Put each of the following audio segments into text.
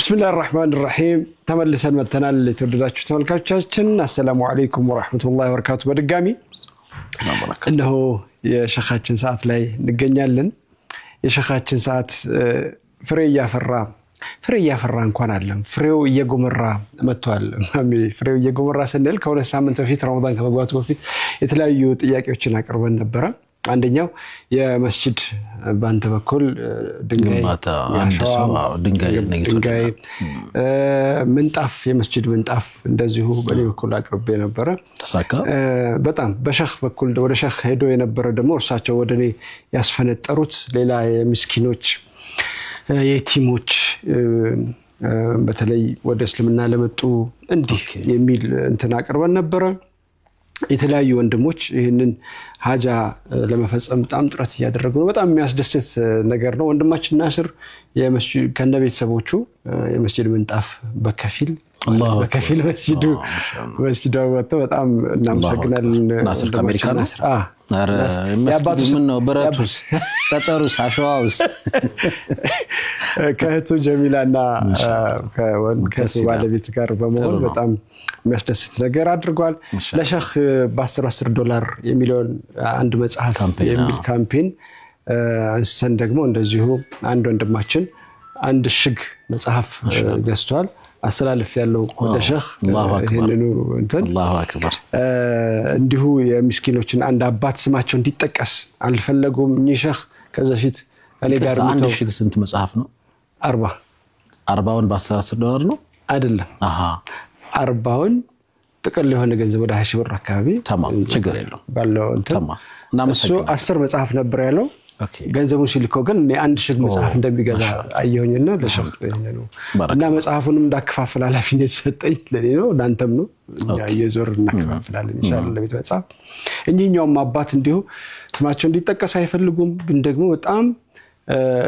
بسم الله الرحمن الرحيم تملسن متنال لتودداችሁ ተመልካቾቻችን السلام عليكم ورحمة الله وبركاته በድጋሚ እነሆ የሸኻችን ሰዓት ላይ እንገኛለን የሸኻችን ሰዓት ፍሬ ያፈራ እንኳን አይደለም ፍሬው እየጎመራ መጥቷል ማሚ ፍሬው እየጎመራ ስንል ከሁለት ሳምንት በፊት ረመዳን ከመግባቱ በፊት የተለያዩ ጥያቄዎችን አቅርበን ነበር አንደኛው የመስጂድ ባንተ በኩል ድንጋይ ምንጣፍ የመስጂድ ምንጣፍ እንደዚሁ በኔ በኩል አቅርቤ ነበር ተሳካ በጣም በሸኽ በኩል ወደ ሸኽ ሄዶ የነበረ ደግሞ እርሳቸው ወደኔ ያስፈነጠሩት ሌላ የምስኪኖች የቲሞች በተለይ ወደ እስልምና ለመጡ እንዲህ የሚል እንትን አቅርበን ነበር የተለያዩ ወንድሞች ይሄንን ሀጃ ለመፈጸም በጣም ጥረት ያደረጉ ነው በጣም የሚያስደስት ነገር ነው ወንድማችን ናስር የመስጂድ ከነቤተሰቦቹ የመስጂድ ምንጣፍ በከፊል መስጂዱ ወጥቶ በጣም እናመሰግናለን ናስር ከአሜሪካ ናስር ያባቱስ ምን ነው በረቱስ ተጠሩስ አሸዋውስ ከእህቱ ጀሚላና ከባለቤት ጋር በመሆን በጣም የሚያስደስት ነገር አድርጓል ለሸኽ $10 የሚሊዮን አንድ መጽሐፍ የሚል ካምፔን አንሰን ደግሞ እንደዚሁ አንድ ወንድማችን አንድ ሽግ መጽሐፍ ገዝቷል አስተላልፍ ያለው ለሸኽ ይሄንኑ እንትን አላሁ አክበር እንዲሁ የምስኪኖችን አንድ አባት ስማቸው እንዲጠቀስ አልፈለጉም ሸኽ ከዛፊት እኔ ጋር አንድ ሽግ ስንት መጽሐፍ ነው 40ውን $10 ነው አይደለም 40ውን ጥቅል የሆነ ገንዘብ ወደ 20 ብር አካባቢ ተማም ችግር የለው ባለው እንትን እሱ 10 መጽሐፍ ነበር ያለው ገንዘቡን ሲልከው ግን እኔ አንድ ሽግ መጽሐፍ እንደሚገዛ አየሁኝና ለሸኽ ነው እና መጽሐፉንም እንዳከፋፈል ኃላፊነት ሰጠኝ ለኔ ነው ዳንተም ነው ያየዞር እናከፋፍላለን ኢንሻአላህ ለቤት መጽሐፍ እኚህኛውም አባት እንዲሁ ስማቸው እንዲጠቀስ አይፈልጉም ግን ደግሞ በጣም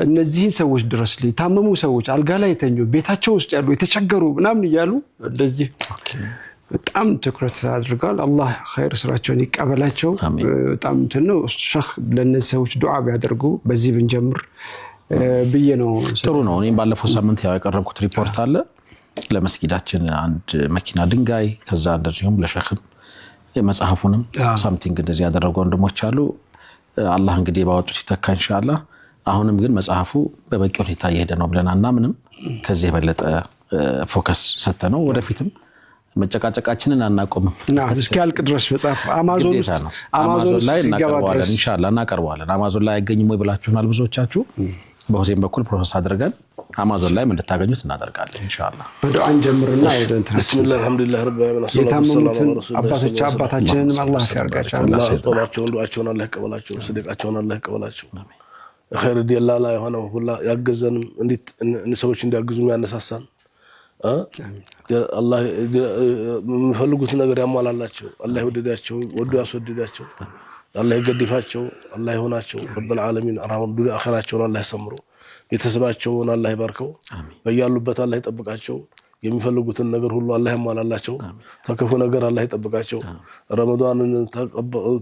እነዚህን ሰዎች ድረስ ታመሙ ሰዎች አልጋ ላይ ተኙ ቤታቸው ውስጥ ያሉ የተቸገሩ ምናምን ይያሉ እንደዚህ በጣም ትኩረት አድርጓል አላህ ኸይር ስራቸውን ይቀበላቸው በጣም ነው ሸኽ ለነዚህ ሰዎች ዱዓ ቢያደርጉ በዚህ ብንጀምር ብዬ ነው ጥሩ ነው እኔም ባለፈው ሳምንት ያቀረብኩት ሪፖርት አለ ለመስጊዳችን አንድ መኪና ድንጋይ ከዛ እንደዚሁም ለሸኽም የመጽሐፉንም ሳምቲንግ እንደዚህ ያደረጉ ወንድሞች አሉ አላህ እንግዲህ ባወጡት ይተካ ኢንሻአላህ አሁንም ግን መጽሐፉ በበቂ ሁኔታ እየሄደ ነው ብለናልና ምንም ከዚህ የበለጠ ፎከስ ሰተነው ወደፊትም መጨቃጨቃችንን አናቆምም እስኪያልቅ ድረስ መጽሐፍ አማዞን ላይ እናቀርባለን ኢንሻአላህ እናቀርባለን አማዞን ላይ አይገኝም ወይ ብላችሁናል ብዙዎቻችሁ በሁሴን በኩል ፕሮሰስ አድርገን አማዞን ላይ እንድታገኙት እናደርጋለን ኢንሻአላህ በዱዓን ጀምርና ወደ እንትን ቢስሚላህ አልহামዱሊላህ ረቢል ዓለሚን አባታችንን አላህ ያርጋቸው አላህ ጸሎታቸውን ዱዓቸውን አላህ ይቀበላቸው ስደቃቸውን አላህ ይቀበላቸው ኸይር ዲላላ የሆነው ሁላ ያገዘን እንዴት ሰዎች እንዲያግዙ ያነሳሳን አላህ የሚፈልጉት ነገር ያሟላላቸው አላህ ይወደዳቸው ወዶ ያስወደዳቸው አላህ ይገድፋቸው አላህ ይሆናቸው ረብል ዓለሚን አራም ዱንያ አኺራቸውን አላህ ያሰምሩ ቤተሰባቸውን አላህ ይባርከው በያሉበት አላህ ይጠብቃቸው የሚፈልጉትን ነገር ሁሉ አላህ ያሟላላቸው ተከፉ ነገር አላህ ይጠብቃቸው ረመዳንን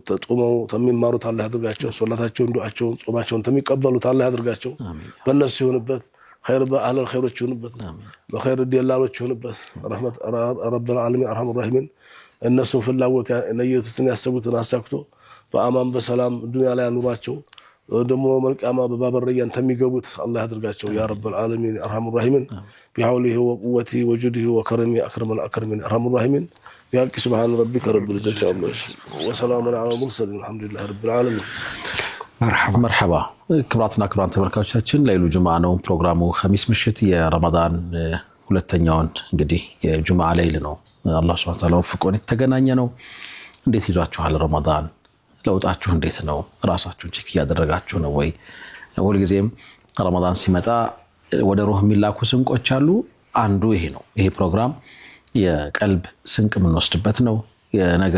ተጦመው ተሚማሩት አላህ ያድርጋቸው ሶላታቸውን ዱዓቸውን ጾማቸውን ተሚቀበሉት አላህ ያድርጋቸው በእነሱ ይሁንበት خير بأهل الخير يشونبت بخير الديالله يشونبت رحمة رب العالمين أرحم الراحمين الناس في الله نيتوتن يحسبوتن አሳክቶ በአማን በሰላም ዱንያ ላይ አኑራቸው ደሞ መልካማ በባብ الريان ተሚገቡት አላህ ያድርጋቸው ያ رب العالمين أرحم الراحمين بحوله وقوته وجوده وكرمه أكرم الأكرمين أرحم الراحمين بحق سبحان ربك رب العزة عما يصفون وسلام على المرسلين الحمد لله رب العالمين مرحبا ክብራትና ክብራን ተመልካቾቻችን ለይሉ ጁማ ነው ፕሮግራሙ ኸሚስ ምሽት የረመዳን ሁለተኛውን እንግዲህ የጁማ ሌሊት ነው አላህ Subhanahu Wa Ta'ala ፍቆን የተገናኘ ነው እንዴት ይዟችኋል ረመዳን ለውጣችሁ እንዴት ነው ራሳችሁን ቼክ ያደረጋችሁ ነው ወይ ሁሉ ጊዜም ረመዳን ሲመጣ ወደ ሩህ የሚላኩ ስንቆች አሉ አንዱ ይሄ ነው ይሄ ፕሮግራም የቀልብ ስንቅ የምንወስድበት ነው የነገ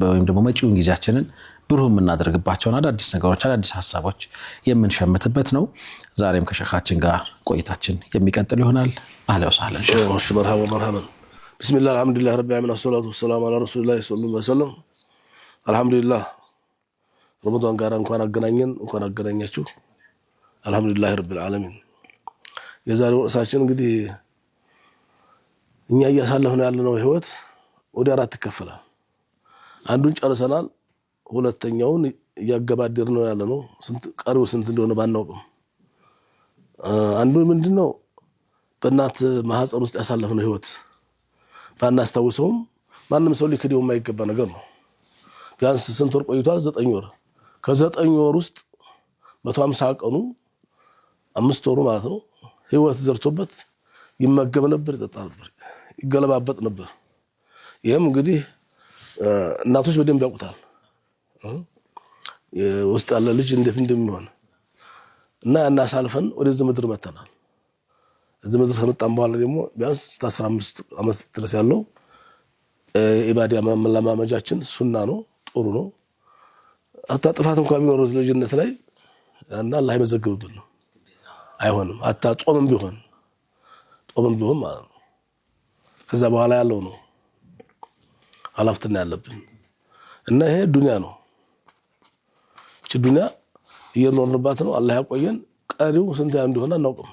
ወይም ደግሞ መጪውን ጊዜያችንን ብሩህ የምናደርግባቸው አዳዲስ ነገሮች አዳዲስ ሐሳቦች የምንሸምትበት ነው ዛሬም ከሸኻችን ጋር ቆይታችን የሚቀጥል ይሆናል አህላ ወሰህላ ሼህ መርሐባ ቢስሚላህ አልহামዱሊላህ ረቢል ዓለሚን ወሰላቱ ወሰላሙ ዐላ ረሱሊላህ ሰለላሁ ዐለይሂ ወሰለም አልহামዱሊላህ ረመዳን ጋር እንኳን አገናኛችሁ አልহামዱሊላህ ረቢል ዓለሚን የዛሬው ርዕሳችን እንግዲህ እኛ እያሳለፍን ያለነው ህይወት ወደ አራት ይከፈላል። አንዱን ጨርሰናል፣ ሁለተኛውን እያገባደድን ነው ያለነው። ቀሪው ስንት እንደሆነ ባናውቅም አንዱ ምንድነው በእናት ማህፀን ውስጥ ያሳለፍነው ህይወት ባናስታውሰውም ማንም ሰው ሊክደው የማይገባ ነገር ነው። ቢያንስ ስንት ወር ቆይቷል? 9 ወር። ከ9 ወር ውስጥ 150 ቀኑ 5 ወሩ ማለት ነው ህይወት ዘርቶበት ይመገብ ነበር፣ ይጠጣ ነበር፣ ይገለባበጥ ነበር። ይሄም እንግዲህ እናቶች በደንብ ያውቁታል ውስጥ ያለ ልጅ እንዴት እንደሚሆን እና እናሳልፈን ወደዚህ ምድር መተናል። እዚህ ምድር ከመጣን በኋላ ደግሞ ቢያንስ 15 ዓመት ድረስ ያለው ኢባዳ መለማመጃችን ሱና ነው፣ ጥሩ ነው። አታ ጥፋት እንኳን ቢኖር ልጅነት ላይ እና አላህ ይመዘግብብን ነው። አይሆንም አታ ጾምም ቢሆን ማለት ነው። ከዛ በኋላ ያለው ነው ኃላፊነት ያለብን እና ይሄ ዱንያ ነው። እቺ ዱንያ እየኖርንባት ነው። አላህ ያቆየን። ቀሪው ስንት እንደሆነ አናውቅም።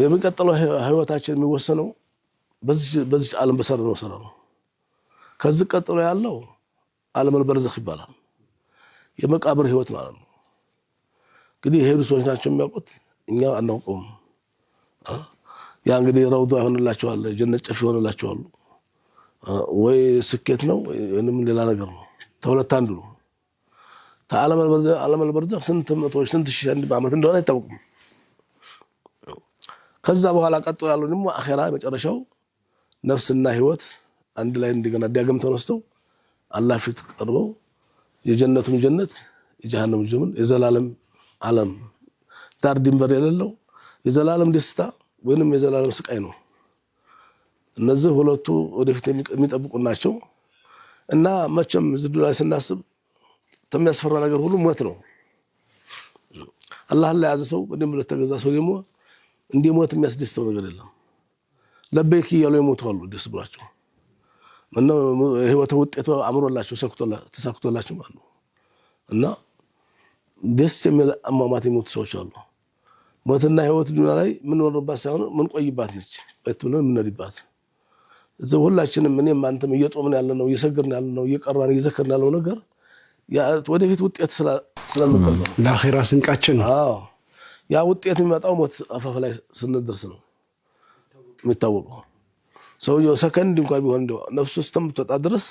የሚቀጥለው ህይወታችን የሚወሰነው በዚህ ዓለም በሰራነው ስራ ነው። ከዚህ ቀጥሎ ያለው ዓለሙል በርዘኽ ይባላል። የመቃብር ህይወት ማለት ነው። እንግዲህ የሄዱ ሰዎች ናቸው የሚያውቁት፣ እኛ አናውቀውም። ያ እንግዲህ ረውዳ ይሆንላቸዋል፣ ጀነት ጨፍ ይሆንላቸዋል። ወይ ስኬት ነው ወይንም ሌላ ነገር ነው። ተሁለት አንዱ ነው። ዓለሙል በርዘኽ ስንት መቶዎች ስንት ሺህ ዓመት እንደሆነ አይታወቅም። ከዛ በኋላ ቀጥሎ ያለው ደግሞ አኺራ መጨረሻው ነፍስና ህይወት አንድ ላይ እንደገና ዳግም ተነስተው አላህ ፊት ቀርበው የጀነቱም ጀነት የጀሃነም ጀሃነም የዘላለም ዓለም ዳር ድንበር የሌለው የዘላለም ደስታ ወይንም የዘላለም ስቃይ ነው። እነዚህ ሁለቱ ወደፊት የሚጠብቁ ናቸው እና መቼም ዝዱ ላይ ስናስብ ተሚያስፈራ ነገር ሁሉ ሞት ነው። አላህ ላይ ያዘ ሰው በደንብ ለተገዛ ሰው ደግሞ እንደ ሞት የሚያስደስተው ነገር የለም። ለበይክ እያሉ ይሞታሉ ደስ ብሏቸው እና ህይወት ውጤቱ አምሮላቸው ተሳክቶላቸው ማለት ነው። እና ደስ የሚል አሟሟት የሞቱ ሰዎች አሉ። ሞትና ህይወት ዱንያ ላይ ምን ወርባት ሳይሆን ምን ቆይባት ነች። በትብለን ምን ነዲባት እዚህ ሁላችንም እኔም አንተም እየጦምን ያለነው እየሰገርን ያለነው እየቀራን እየዘከርን ያለው ነገር ያ ወደፊት ውጤት ስለምንፈልግ ነው። ለአኺራ ስንቃችን ነው። አዎ ያ ውጤት የሚመጣው ሞት አፋፍ ላይ ስንደርስ ነው የሚታወቀው። ሰውየው ሰከንድ እንኳን ቢሆን እንደው ነፍሱ እስከምትወጣ ድረስ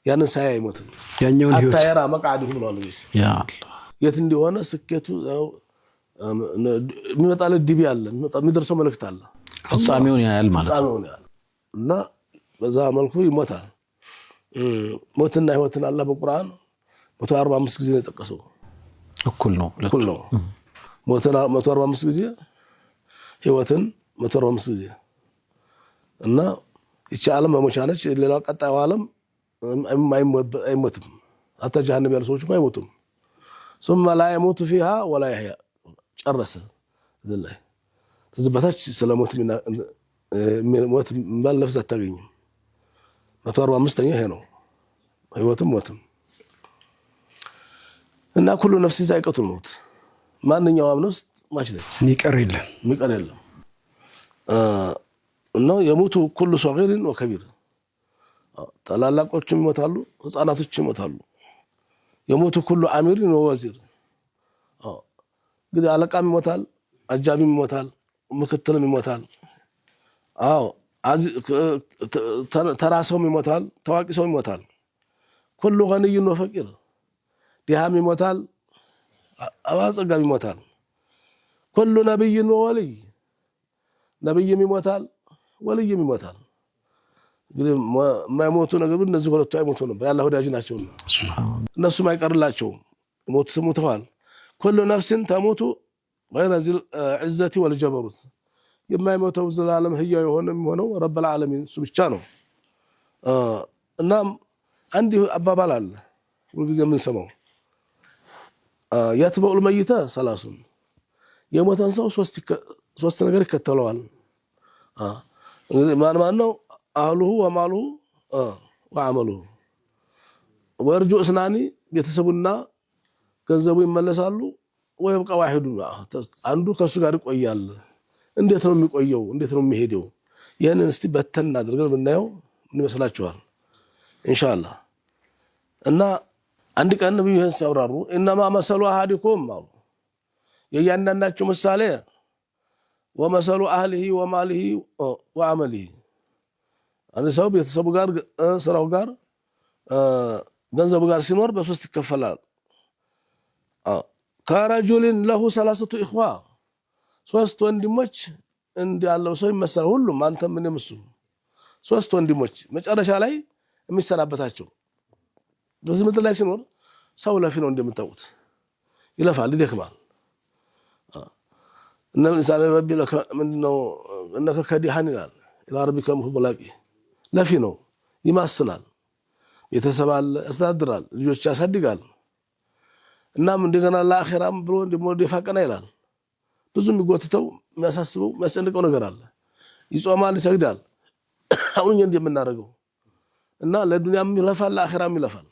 ያንን ሳይ አይሞትም። ያኛውን ህይወት አታየራ መቃዲሁ ብሏል። ያ አላህ የት እንደሆነ ስኬቱ የሚመጣለት ዲቢ አለ፣ የሚደርሰው መልእክት አለ። ፍጻሜውን ያያል ማለት ነው። እና በዛ መልኩ ይሞታል። ሞትና ህይወትን አላህ በቁርአን 145 ጊዜ ነው የጠቀሰው። እኩል ነው። ሞትን 145 ጊዜ ህይወትን 145 ጊዜ እና እቺ ዓለም መሞቻ ነች። ሌላው ቀጣዩ ዓለም አይሞትም። አታ ጀሃነም ያሉ ሰዎች አይሞቱም። ثم لا يموت فيها ولا يحيى ጨረሰ ዘላይ ተዝበታች ስለሞት ሞት ባለፍዛ ታገኝ 145ኛ ይሄ ነው ህይወትም ሞትም እና ኩሉ ነፍስ ዛኢቀቱል መውት ማንኛውም ነፍስ ማች ነች። የሚቀር የለም እና የሞቱ ኩሉ ሶጊርን ወከቢር ታላላቆችም ይሞታሉ፣ ህፃናቶችም ይሞታሉ። የሞቱ ኩሉ አሚርን ወወዚር እንግዲህ አለቃም ይሞታል፣ አጃቢም ይሞታል፣ ምክትልም ይሞታል። አዎ ተራሰውም ይሞታል፣ ታዋቂ ሰውም ይሞታል። ኩሉ ገኒይን ወፈቂር ዲሃም ይሞታል፣ አባጸጋም ይሞታል። ኩሉ ነብይን ወወልይ ነብይም ይሞታል፣ ወልይም ይሞታል። እንግዲህ የማይሞቱ ነገር እነዚህ ሁለቱ አይሞቱ ነበር። ያላህ ወዳጅ ናቸውና እነሱም አይቀርላቸውም። ሞቱ ሞተዋል። ኩሉ ነፍስን ተሞቱ غير ذي العزة والجبروت የማይሞተው ዘላለም ህያው የሆነው ረብል ዓለሚን እሱ ብቻ ነው። እናም አንድ አባባል አለ ሁልጊዜ የምንሰማው ያትበኡል መይተ ሰላሱን የሞተን ሰው ሶስት ነገር ይከተለዋል። ማን ነው? አህሉሁ ወማሉሁ ወአመሉሁ ወርጁ እስናኒ ቤተሰቡና ገንዘቡ ይመለሳሉ። ወይብቃ ዋሂዱ አንዱ ከሱ ጋር ይቆያል። እንዴት ነው የሚቆየው? እንዴት ነው የሚሄደው? ይሄንን እስቲ በተን አድርገን ብናየው ምን ይመስላችኋል? ኢንሻአላህ እና አንድ ቀን ነብዩ ይሄን ሲያብራሩ ኢነማ መሰሉ አሐዲኩም አሉ የእያንዳንዳችሁ ምሳሌ ወመሰሉ አህሊሂ ወማሊሂ ወአመሊሂ አንድ ሰው ቤተሰቡ ጋር ስራው ጋር ገንዘቡ ጋር ሲኖር በሶስት ይከፈላል። ከረጁልን ለሁ ሰላሰቱ ኢኽዋ ሶስት ወንድሞች እንዲያለው ሰው ይመሰላል። ሁሉም አንተም ምንም እሱ ሶስት ወንድሞች መጨረሻ ላይ የሚሰናበታቸው በዚህ ምድር ላይ ሲኖር ሰው ለፊ ነው እንደምታውቁት ይለፋል ይደክማል። እነ ኢንሳን ረቢ ለከ ምንድነው እነከ ከዲሃን ይላል ኢላ ረቢከ ሙላቂ ለፊ ነው ይማስናል። ቤተሰብ አለ ያስተዳድራል፣ ልጆች ያሳድጋል። እናም እንደገና ለአኺራም ብሎ ደግሞ ደፋቀና ይላል። ብዙ የሚጎትተው የሚያሳስበው የሚያስጨንቀው ነገር አለ። ይጾማል፣ ይሰግዳል አሁን እንደምናደርገው እና ለዱንያም ይለፋል ለአኺራም ይለፋል።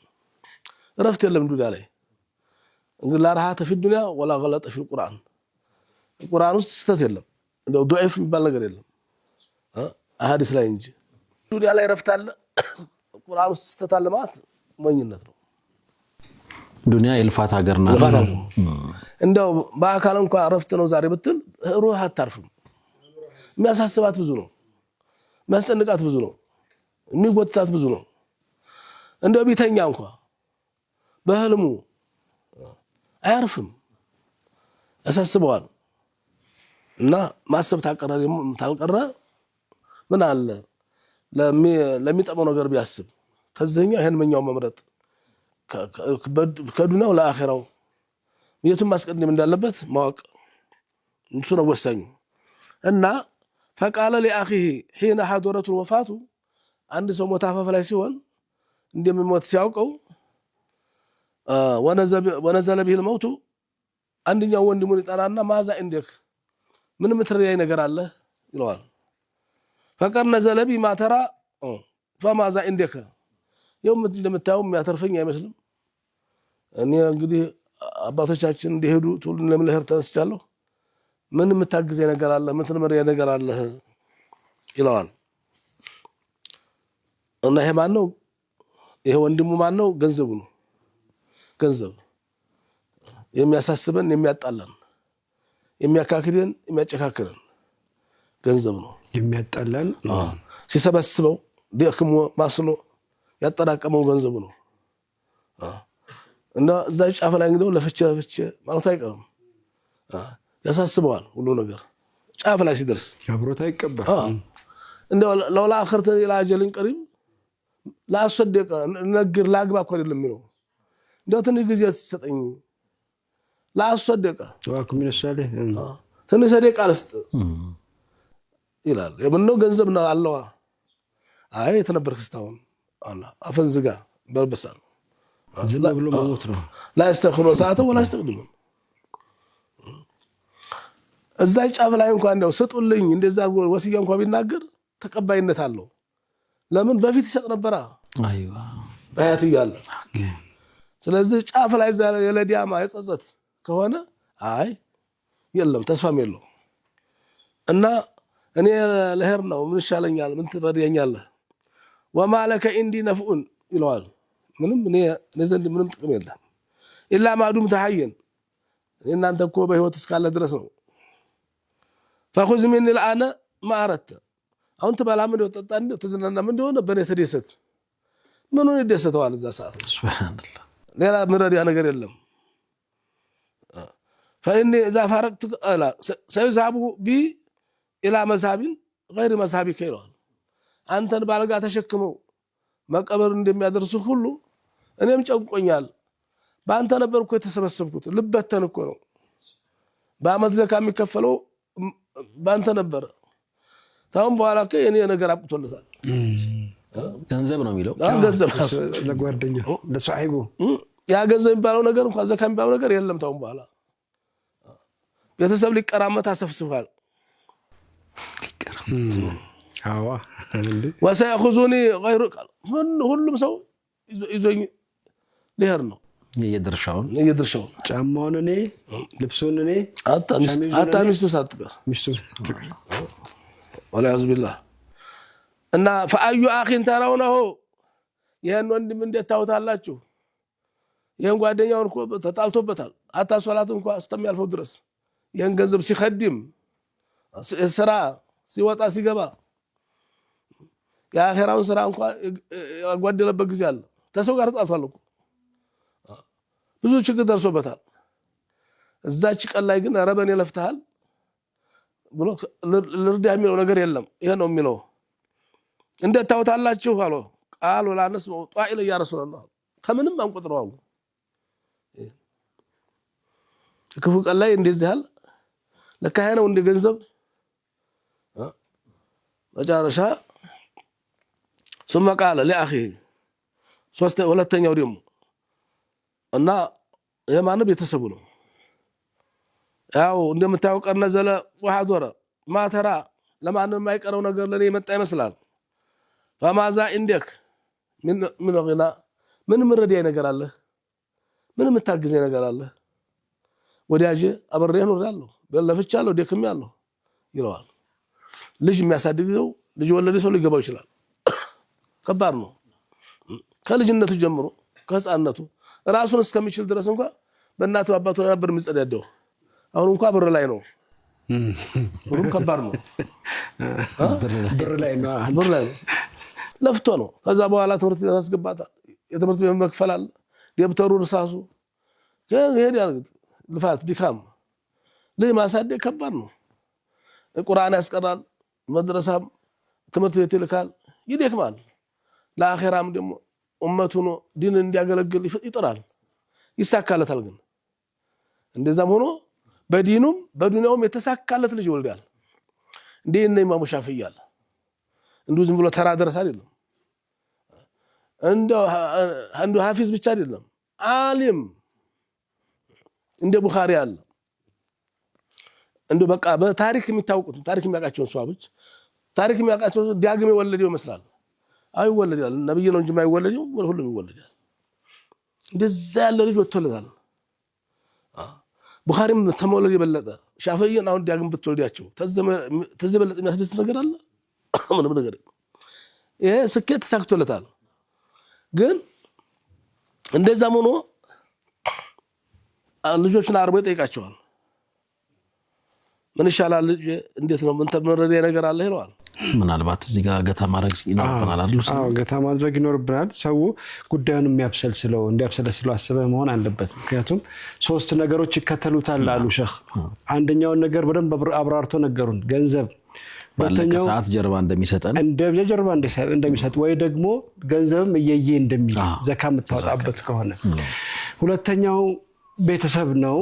ረፍት የለም ዱንያ ላይ እንግዲህ ላራሃተ في الدنيا ولا غلط في القرآن القرآن ውስጥ ስተት የለም እንደው ضعيف የሚባል ነገር የለም አሐዲስ ላይ እንጂ ዱንያ ላይ ረፍት አለ ቁርአን ውስጥ ስተት አለ ማለት ሞኝነት ነው። ዱንያ የልፋት ሀገር ናት። እንደው በአካል እንኳን ረፍት ነው ዛሬ ብትል ሩህ አታርፍም። የሚያሳስባት ብዙ ነው፣ የሚያስጨንቃት ብዙ ነው፣ የሚጎትታት ብዙ ነው። እንደው ቢተኛ እንኳን በህልሙ አያርፍም፣ ያሳስበዋል። እና ማሰብ ታልቀረ ምን አለ ለሚጠመው ነገር ቢያስብ ተዘኛው ይሄን መኛው መምረጥ ከዱንያው ለአኺራው የቱን ማስቀደም እንዳለበት ማወቅ እሱ ነው ወሳኙ። እና فقال لاخيه حين حضرته الوفاه አንድ ሰው ሞት አፋፍ ላይ ሲሆን እንደሚሞት ሲያውቀው ወነዘለ به الموت አንደኛው ወንድሙን ይጠራና ማዛ እንደክ ምን ምትረያይ ነገር አለ ይለዋል። فقال نزل بي ما ترى فماذا عندك يوم እንደምታው የሚያተርፈኝ አይመስልም። እኔ እንግዲህ አባቶቻችን እንደሄዱ ቱል ለምለህር ተነስቻለሁ ምን የምታግዘኝ ነገር አለ ምን ትመሪያ ነገር አለ ይለዋል። እና ይሄ ማን ነው? ይሄ ወንድሙ ማን ነው? ገንዘቡ ነው። ገንዘብ የሚያሳስበን የሚያጣላን የሚያካክደን የሚያጨካክረን ገንዘብ ነው የሚያጣላን። ሲሰበስበው ደክሞ ማስሎ ያጠራቀመው ገንዘቡ ነው። እና እዛ ጫፍ ላይ እንግዲህ ለፍቼ ማለት አይቀርም ያሳስበዋል ሁሉ ነገር ጫፍ ላይ ሲደርስ አብሮት አይቀበል እንደው ለውላ አخرተ ኢላ አጀልን ቀሪብ ላሰደቀ ነገር ላግባ እኮ አይደለም የሚለው እንደው ትንሽ ጊዜ ተሰጠኝ ላሰደቀ ወአኩም ምን ሻለ ትንሽ ሰደቃ አልስጥ ይላል። የምነው ገንዘብ ነው አለዋ አይ ተነበርክስታውን አላ አፈንዝጋ በልበሳል ዝም ብሎ መሞት ነው። لا يستخر ساعه ولا يستقدم እዛ ጫፍ ላይ እንኳን እንደው ስጡልኝ እንደዛ ወሲያ እንኳን ቢናገር ተቀባይነት አለው። ለምን በፊት ይሰጥ ነበር አይዋ ባያት ይያል። ስለዚህ ጫፍ ላይ የለዲያማ የጸጸት ከሆነ አይ የለም ተስፋም የለው እና እኔ ለሄር ነው ምን ይሻለኛል ምን ትረዳኛለህ وما لك عندي نفع ይለዋል። ምንም እኔ ዘንድ ምንም ጥቅም የለም ኢላ ማዱም ተሐየን እናንተ እኮ በህይወት እስካለ ድረስ ነው። فخذ من الان ما اردت አሁን ተባላም እንደው ተጣጣ እንደው ተዝናና ምን እንደሆነ በኔ ተደሰት ምን ሆነ ደሰተዋል እዛ ሰዓት ሱብሃንአላህ ሌላ ምረዲያ ነገር የለም። فاني اذا فرقت الا سيذهب بي الى مذهب غير مذهبك ይለዋል። አንተን ባልጋ ተሸክመው መቀበር እንደሚያደርሱ ሁሉ እኔም ጨንቆኛል ባንተ ነበርኩ የተሰበሰብኩት ልበተን እኮ ነው በአመት ዘካ የሚከፈለው ባንተ ነበር ታውን በኋላ ከየኔ ነገር አጥቶለታል። ገንዘብ ነው የሚለው ገንዘብ ለጓደኛው ለሷሂቡ ያ ገንዘብ የሚባለው ነገር እንኳን ዘካ የሚባለው ነገር የለም። ታውን በኋላ ቤተሰብ ሊቀራመት አሰፍስፋል አዋ እንዴ وسيأخذوني غير ሁሉም ሰው ይዞኝ ሊሄድ ነው የድርሻውን ጫማውን እኔ ልብሱን እኔ አታሚስቱ ሳትቀር ወላሂ ቢላህ እና ፈአዩ አኺን ተራውነሁ ይሄን ወንድም እንዴት ታውታላችሁ? ይሄን ጓደኛውን እኮ ተጣልቶበታል አታ ሶላት እንኳን አስተሚያልፈው ድረስ ይሄን ገንዘብ ሲخدም ስራ ሲወጣ ሲገባ የአኺራውን ስራ እንኳን ያጓደለበት ጊዜ አለ። ተሰው ጋር ተጣልቷል እኮ ብዙ ችግር ደርሶበታል። እዛች ቀን ላይ ግን ረበኔ ለፍተሃል ብሎ ልርዳ የሚለው ነገር የለም። ይሄ ነው የሚለው። እንዴት ታውታላችሁ አሉ ቃሉ ላነስ ጧኢለ ያ ረሱላህ ከምንም አንቆጥረው አሉ። ክፉ ቀን ላይ እንደዚህ አለ ለካ ነው እንደ ገንዘብ መጨረሻ ثم قال لاخي ሁለተኛው ደግሞ እና የማን ቤተሰቡ ነው ያው እንደምታውቀው ቀን ዘለ واحد ወረ ማተራ ለማንም የማይቀረው ነገር ለኔ መጣ ይመስላል። فماذا عندك من غنا ምን ምረዳይ ነገር አለ? ምን የምታግዘኝ ነገር አለ? ወዲያጄ አብሬህ ኖራለሁ በለፍቻለሁ ደክሜያለሁ ይለዋል። ልጅ የሚያሳድገው ልጅ ወለደ ሰው ሊገባው ይችላል። ከባድ ነው። ከልጅነቱ ጀምሮ ከህፃንነቱ ራሱን እስከሚችል ድረስ እንኳን በእናቱ አባቱ ነበር የሚጸዳደው። አሁን እንኳን ብር ላይ ነው። ብሩም ከባድ ነው። ብር ላይ ነው ለፍቶ ነው። ከዛ በኋላ ትምህርት ያስገባታል። የትምህርት ቤት መክፈል አለ። ደብተሩ ርሳሱ ከሄድ ያርግጥ ልፋት ድካም ልጅ ማሳደግ ከባድ ነው። ቁርአን ያስቀራል፣ መድረሳም ትምህርት ቤት ይልካል፣ ይደክማል። ለአኺራም ደግሞ ኡመቱን ዲን እንዲያገለግል ይጥራል፣ ይሳካለታል። ግን እንደዛም ሆኖ በዲኑም በዱንያውም የተሳካለት ልጅ ይወልዳል። እንደ ኢማሙ ሻፊዒ ያለ እንዱ ዝም ብሎ ተራ ደረስ አይደለም። አንዱ ሐፊዝ ብቻ አይደለም፣ ዓሊም እንደ ቡኻሪ ያለ እንዱ በቃ በታሪክ የሚታወቁት ታሪክ የሚያውቃቸው ሷሃቦች ታሪክ የሚያውቃቸው ዳግም የወለደው ይመስላል። አይወለዳል ነብይ ነው እንጂ የማይወለደው ሁሉም ይወለዳል። እንደዛ ያለ ልጅ ወጥቶለታል። ቡኻሪም ተመወለድ የበለጠ ሻፊዒን አሁን ዳግም ብትወልዳቸው ተዘበለጥ የሚያስደስት ነገር አለ? ምንም ነገር ይሄ ስኬት ተሳክቶለታል። ግን እንደዛም ሆኖ ልጆችን አርቦ ይጠይቃቸዋል። ምን ይሻላል ልጅ እንዴት ነው ምን ተመረደ ነገር አለ ይለዋል። ምናልባት እዚህ ጋር ገታ ማድረግ ይኖርብናል አይደል? አዎ ገታ ማድረግ ይኖርብናል። ሰው ጉዳዩን እንዲያብሰለስለው አስበ መሆን አለበት። ምክንያቱም ሶስት ነገሮች ይከተሉታል አሉ ሼህ። አንደኛው ነገር በደንብ አብራርቶ ነገሩን ገንዘብ ባለቀ ሰዓት ጀርባ እንደሚሰጥ ወይ ደግሞ ገንዘብም እየየ እንደሚል ዘካ የምታወጣበት ከሆነ ሁለተኛው ቤተሰብ ነው።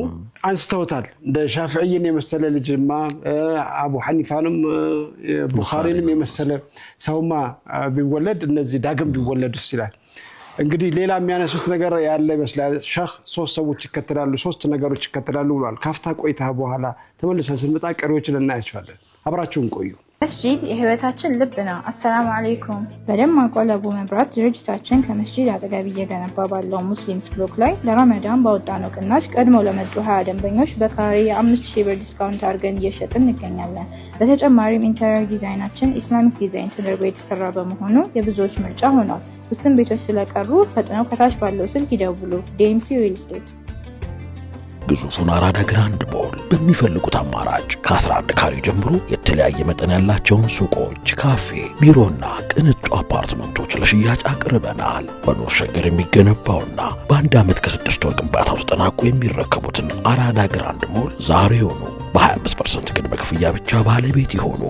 አንስተውታል። እንደ ሻፊዒን የመሰለ ልጅማ አቡ ሐኒፋንም ቡኻሪንም የመሰለ ሰውማ ቢወለድ እነዚህ ዳግም ቢወለዱስ ይላል። እንግዲህ ሌላ የሚያነሱት ነገር ያለ ይመስላል። ሼህ ሶስት ሰዎች ይከተላሉ፣ ሶስት ነገሮች ይከተላሉ ብሏል። ካፍታ ቆይታ በኋላ ተመልሰን ስንመጣ ቀሪዎችን እናያቸዋለን። አብራችሁን ቆዩ። መስጂድ የህይወታችን ልብ ነው። አሰላሙ አለይኩም። በደማቁ ለቡ መብራት ድርጅታችን ከመስጂድ አጠገብ እየገነባ ባለው ሙስሊምስ ብሎክ ላይ ለረመዳን ባወጣነው ቅናሽ ቀድመው ለመጡ 20 ደንበኞች በካሬ 5000 ብር ዲስካውንት አድርገን እየሸጥን እንገኛለን። በተጨማሪም ኢንተሪየር ዲዛይናችን ኢስላሚክ ዲዛይን ተደርጎ የተሰራ በመሆኑ የብዙዎች ምርጫ ሆኗል። ውስን ቤቶች ስለቀሩ ፈጥነው ከታች ባለው ስልክ ይደውሉ። ዲኤምሲ ሪል ስቴት። ግዙፉን አራዳ ግራንድ ሞል በሚፈልጉት አማራጭ ከ11 ካሬ ጀምሮ የተለያየ መጠን ያላቸውን ሱቆች፣ ካፌ፣ ቢሮና ቅንጡ አፓርትመንቶች ለሽያጭ አቅርበናል። በኑር ሸገር የሚገነባውና በአንድ ዓመት ከ6 ወር ግንባታው ተጠናቆ የሚረከቡትን አራዳ ግራንድ ሞል ዛሬውኑ በ25% ቅድመ ክፍያ ብቻ ባለቤት ይሆኑ።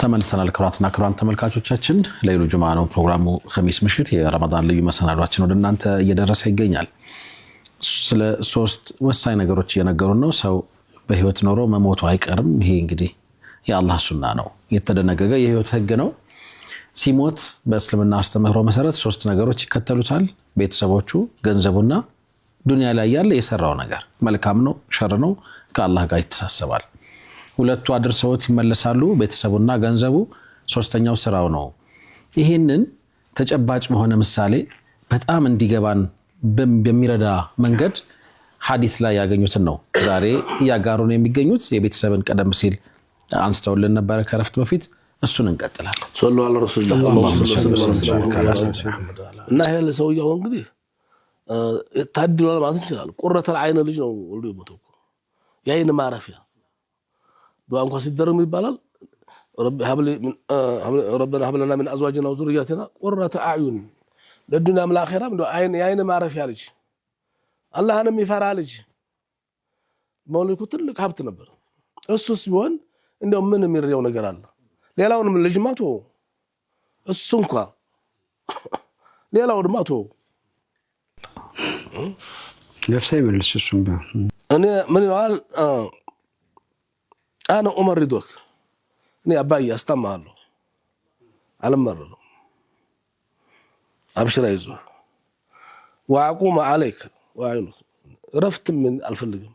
ተመልሰናል። ክብራትና ክብራን ተመልካቾቻችን ለይሉ ጁማ ነው ፕሮግራሙ። ኸሚስ ምሽት የረመዳን ልዩ መሰናዷችን ወደ እናንተ እየደረሰ ይገኛል። ስለ ሶስት ወሳኝ ነገሮች እየነገሩን ነው። ሰው በህይወት ኖሮ መሞቱ አይቀርም። ይሄ እንግዲህ የአላህ ሱና ነው፣ የተደነገገ የህይወት ህግ ነው። ሲሞት በእስልምና አስተምህሮ መሰረት ሶስት ነገሮች ይከተሉታል። ቤተሰቦቹ፣ ገንዘቡና ዱንያ ላይ ያለ የሰራው ነገር መልካም ነው ሸር ነው ከአላህ ጋር ይተሳሰባል። ሁለቱ አድርሰውት ይመለሳሉ ቤተሰቡና ገንዘቡ ሶስተኛው ስራው ነው ይሄንን ተጨባጭ በሆነ ምሳሌ በጣም እንዲገባን በሚረዳ መንገድ ሐዲስ ላይ ያገኙትን ነው ዛሬ ያጋሩን የሚገኙት የቤተሰብን ቀደም ሲል አንስተውልን ነበር ከረፍት በፊት እሱን እንቀጥላለን ሰለላሁ ዐለይሂ ወሰለም እና ይሄ ለሰውየው እንግዲህ ታድሏል ማለት እንችላለን ቁረተ العين ልጅ ነው ወልዶ የሞተው ያይን ማረፊያ ዱዓ እንኳን ሲደረግ ይባላል ربنا هب لنا من ازواجنا وذرياتنا قرة اعين ለዱንያ ለአኺራም ያይን ማረፊያ ልጅ አላህንም ይፈራ ልጅ መውሊኩ ትልቅ ሀብት ነበር እሱስ ቢሆን እንደው ምን የሚረየው ነገር አለ ሌላውንም ልጅ ማቶ እሱ እንኳን ሌላው ድማቶ ነፍሴ ይመልስ እሱም እኔ ምን ይላል انا امرضك እኔ አባዬ አስተማሃለሁ አልመረረም ابشر يزو واقوم عليك وعينك رفت من الفلقم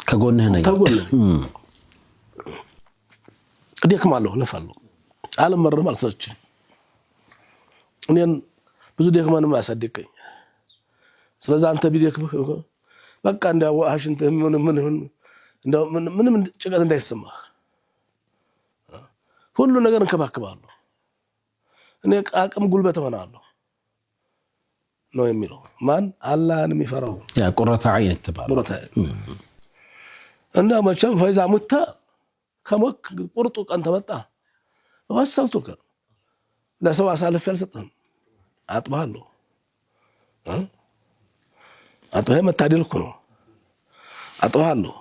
كغونه ني ديكم الله لفالو عالم مرم السرچ እኔን ብዙ ደክማን ማሳደከኝ ስለዚህ አንተ ቢደክምህ በቃ እንደው አሽንተ ምንም ጭቀት እንዳይሰማ ሁሉ ነገር እንከባከባለሁ እኔ አቅም ጉልበት ሆናለሁ ነው የሚለው ማን አላህን የሚፈራው ያ ቁረተ አይን ተባለ ቁረተ እና መቼም ፈይዛ ሙታ ከሞክ ቁርጡ ቀን ተመጣ ወሰልቱከ ለሰው አሳልፍ ያልሰጠም አጥባለሁ አጥባህ መታደልኩ ነው አጥባለሁ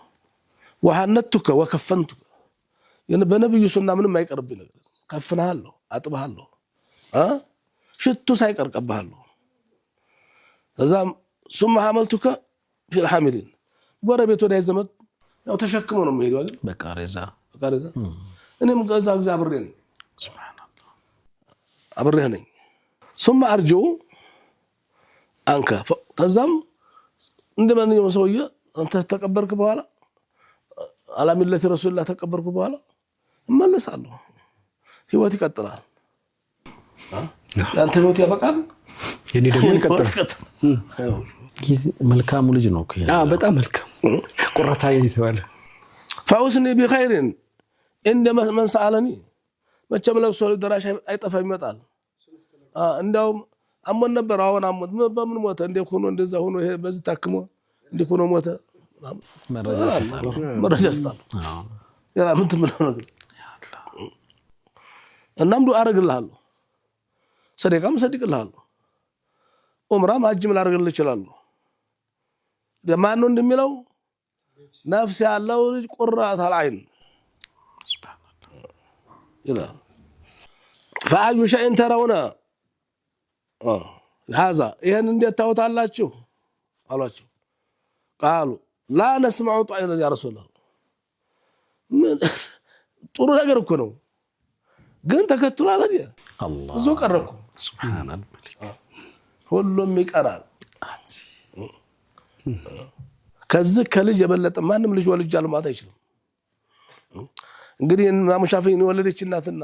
ወሐነቱከ ወከፈንቱከ በነብዩ ሱና ምንም አይቀርብ ነገር ከፍናለሁ አጥባለሁ ሽቱ ሳይቀር ቀባለሁ እዛም ثم حملتك في الحاملين ጎረቤት ወዳይ ዘመድ ያው ተሸክሞ ነው የሚሄደው አይደል በቃሬዛ እኔም ገዛ እግዚአብሔር ነኝ ሱብሃንአላህ አብሬህ ነኝ ثم ارجو አንከ ተዛም እንደማንኛውም ሰውዬ አንተ ተቀበርክ በኋላ አላሚለት ረሱላህ ተቀበርኩ በኋላ እመለሳለሁ ህይወት ይቀጥላል ያንተ ህይወት ያበቃል የኔ ደግሞ ይቀጥላል መልካሙ ልጅ ነው በጣም መልካም ቁረታ ይተባለ فاوسني بخير عندما من سالني መቼም ለብሶ ደራሽ አይጠፋ ይመጣል እንደው አሞን ነበር አሁን አሞት በምን ሞተ እንደኮነ እንደዛ ሆኖ ይሄ በዚህ ታክሞ እንደኮነ ሞተ መረጃ ስጣል ያ ምን ትምነው ነገር እናም ዱዓ አረግልሃለሁ ሰደቃም ሰድቅልሃለሁ ኡምራም ሀጅም ላረግልህ ይችላል ለማን ነው እንደሚለው ነፍስ ያለው ልጅ ቁራተ العين ይላል فاي شيء ترون هذا ይሄን እንዴት ታውታላችሁ አሏቸው قالوا لا نسمع طائلا يا رسول الله ጥሩ ነገር እኮ ነው ግን ተከትሏል አይደል አላህ እዙ ቀረኩ ሱብሃንአላህ ሁሉም ይቀራል ከዚህ ከልጅ የበለጠ ማንም ልጅ ወልጃለሁ ማለት አይችልም እንግዲህ ኢማሙ ሻፊዒ ወለደች እናትና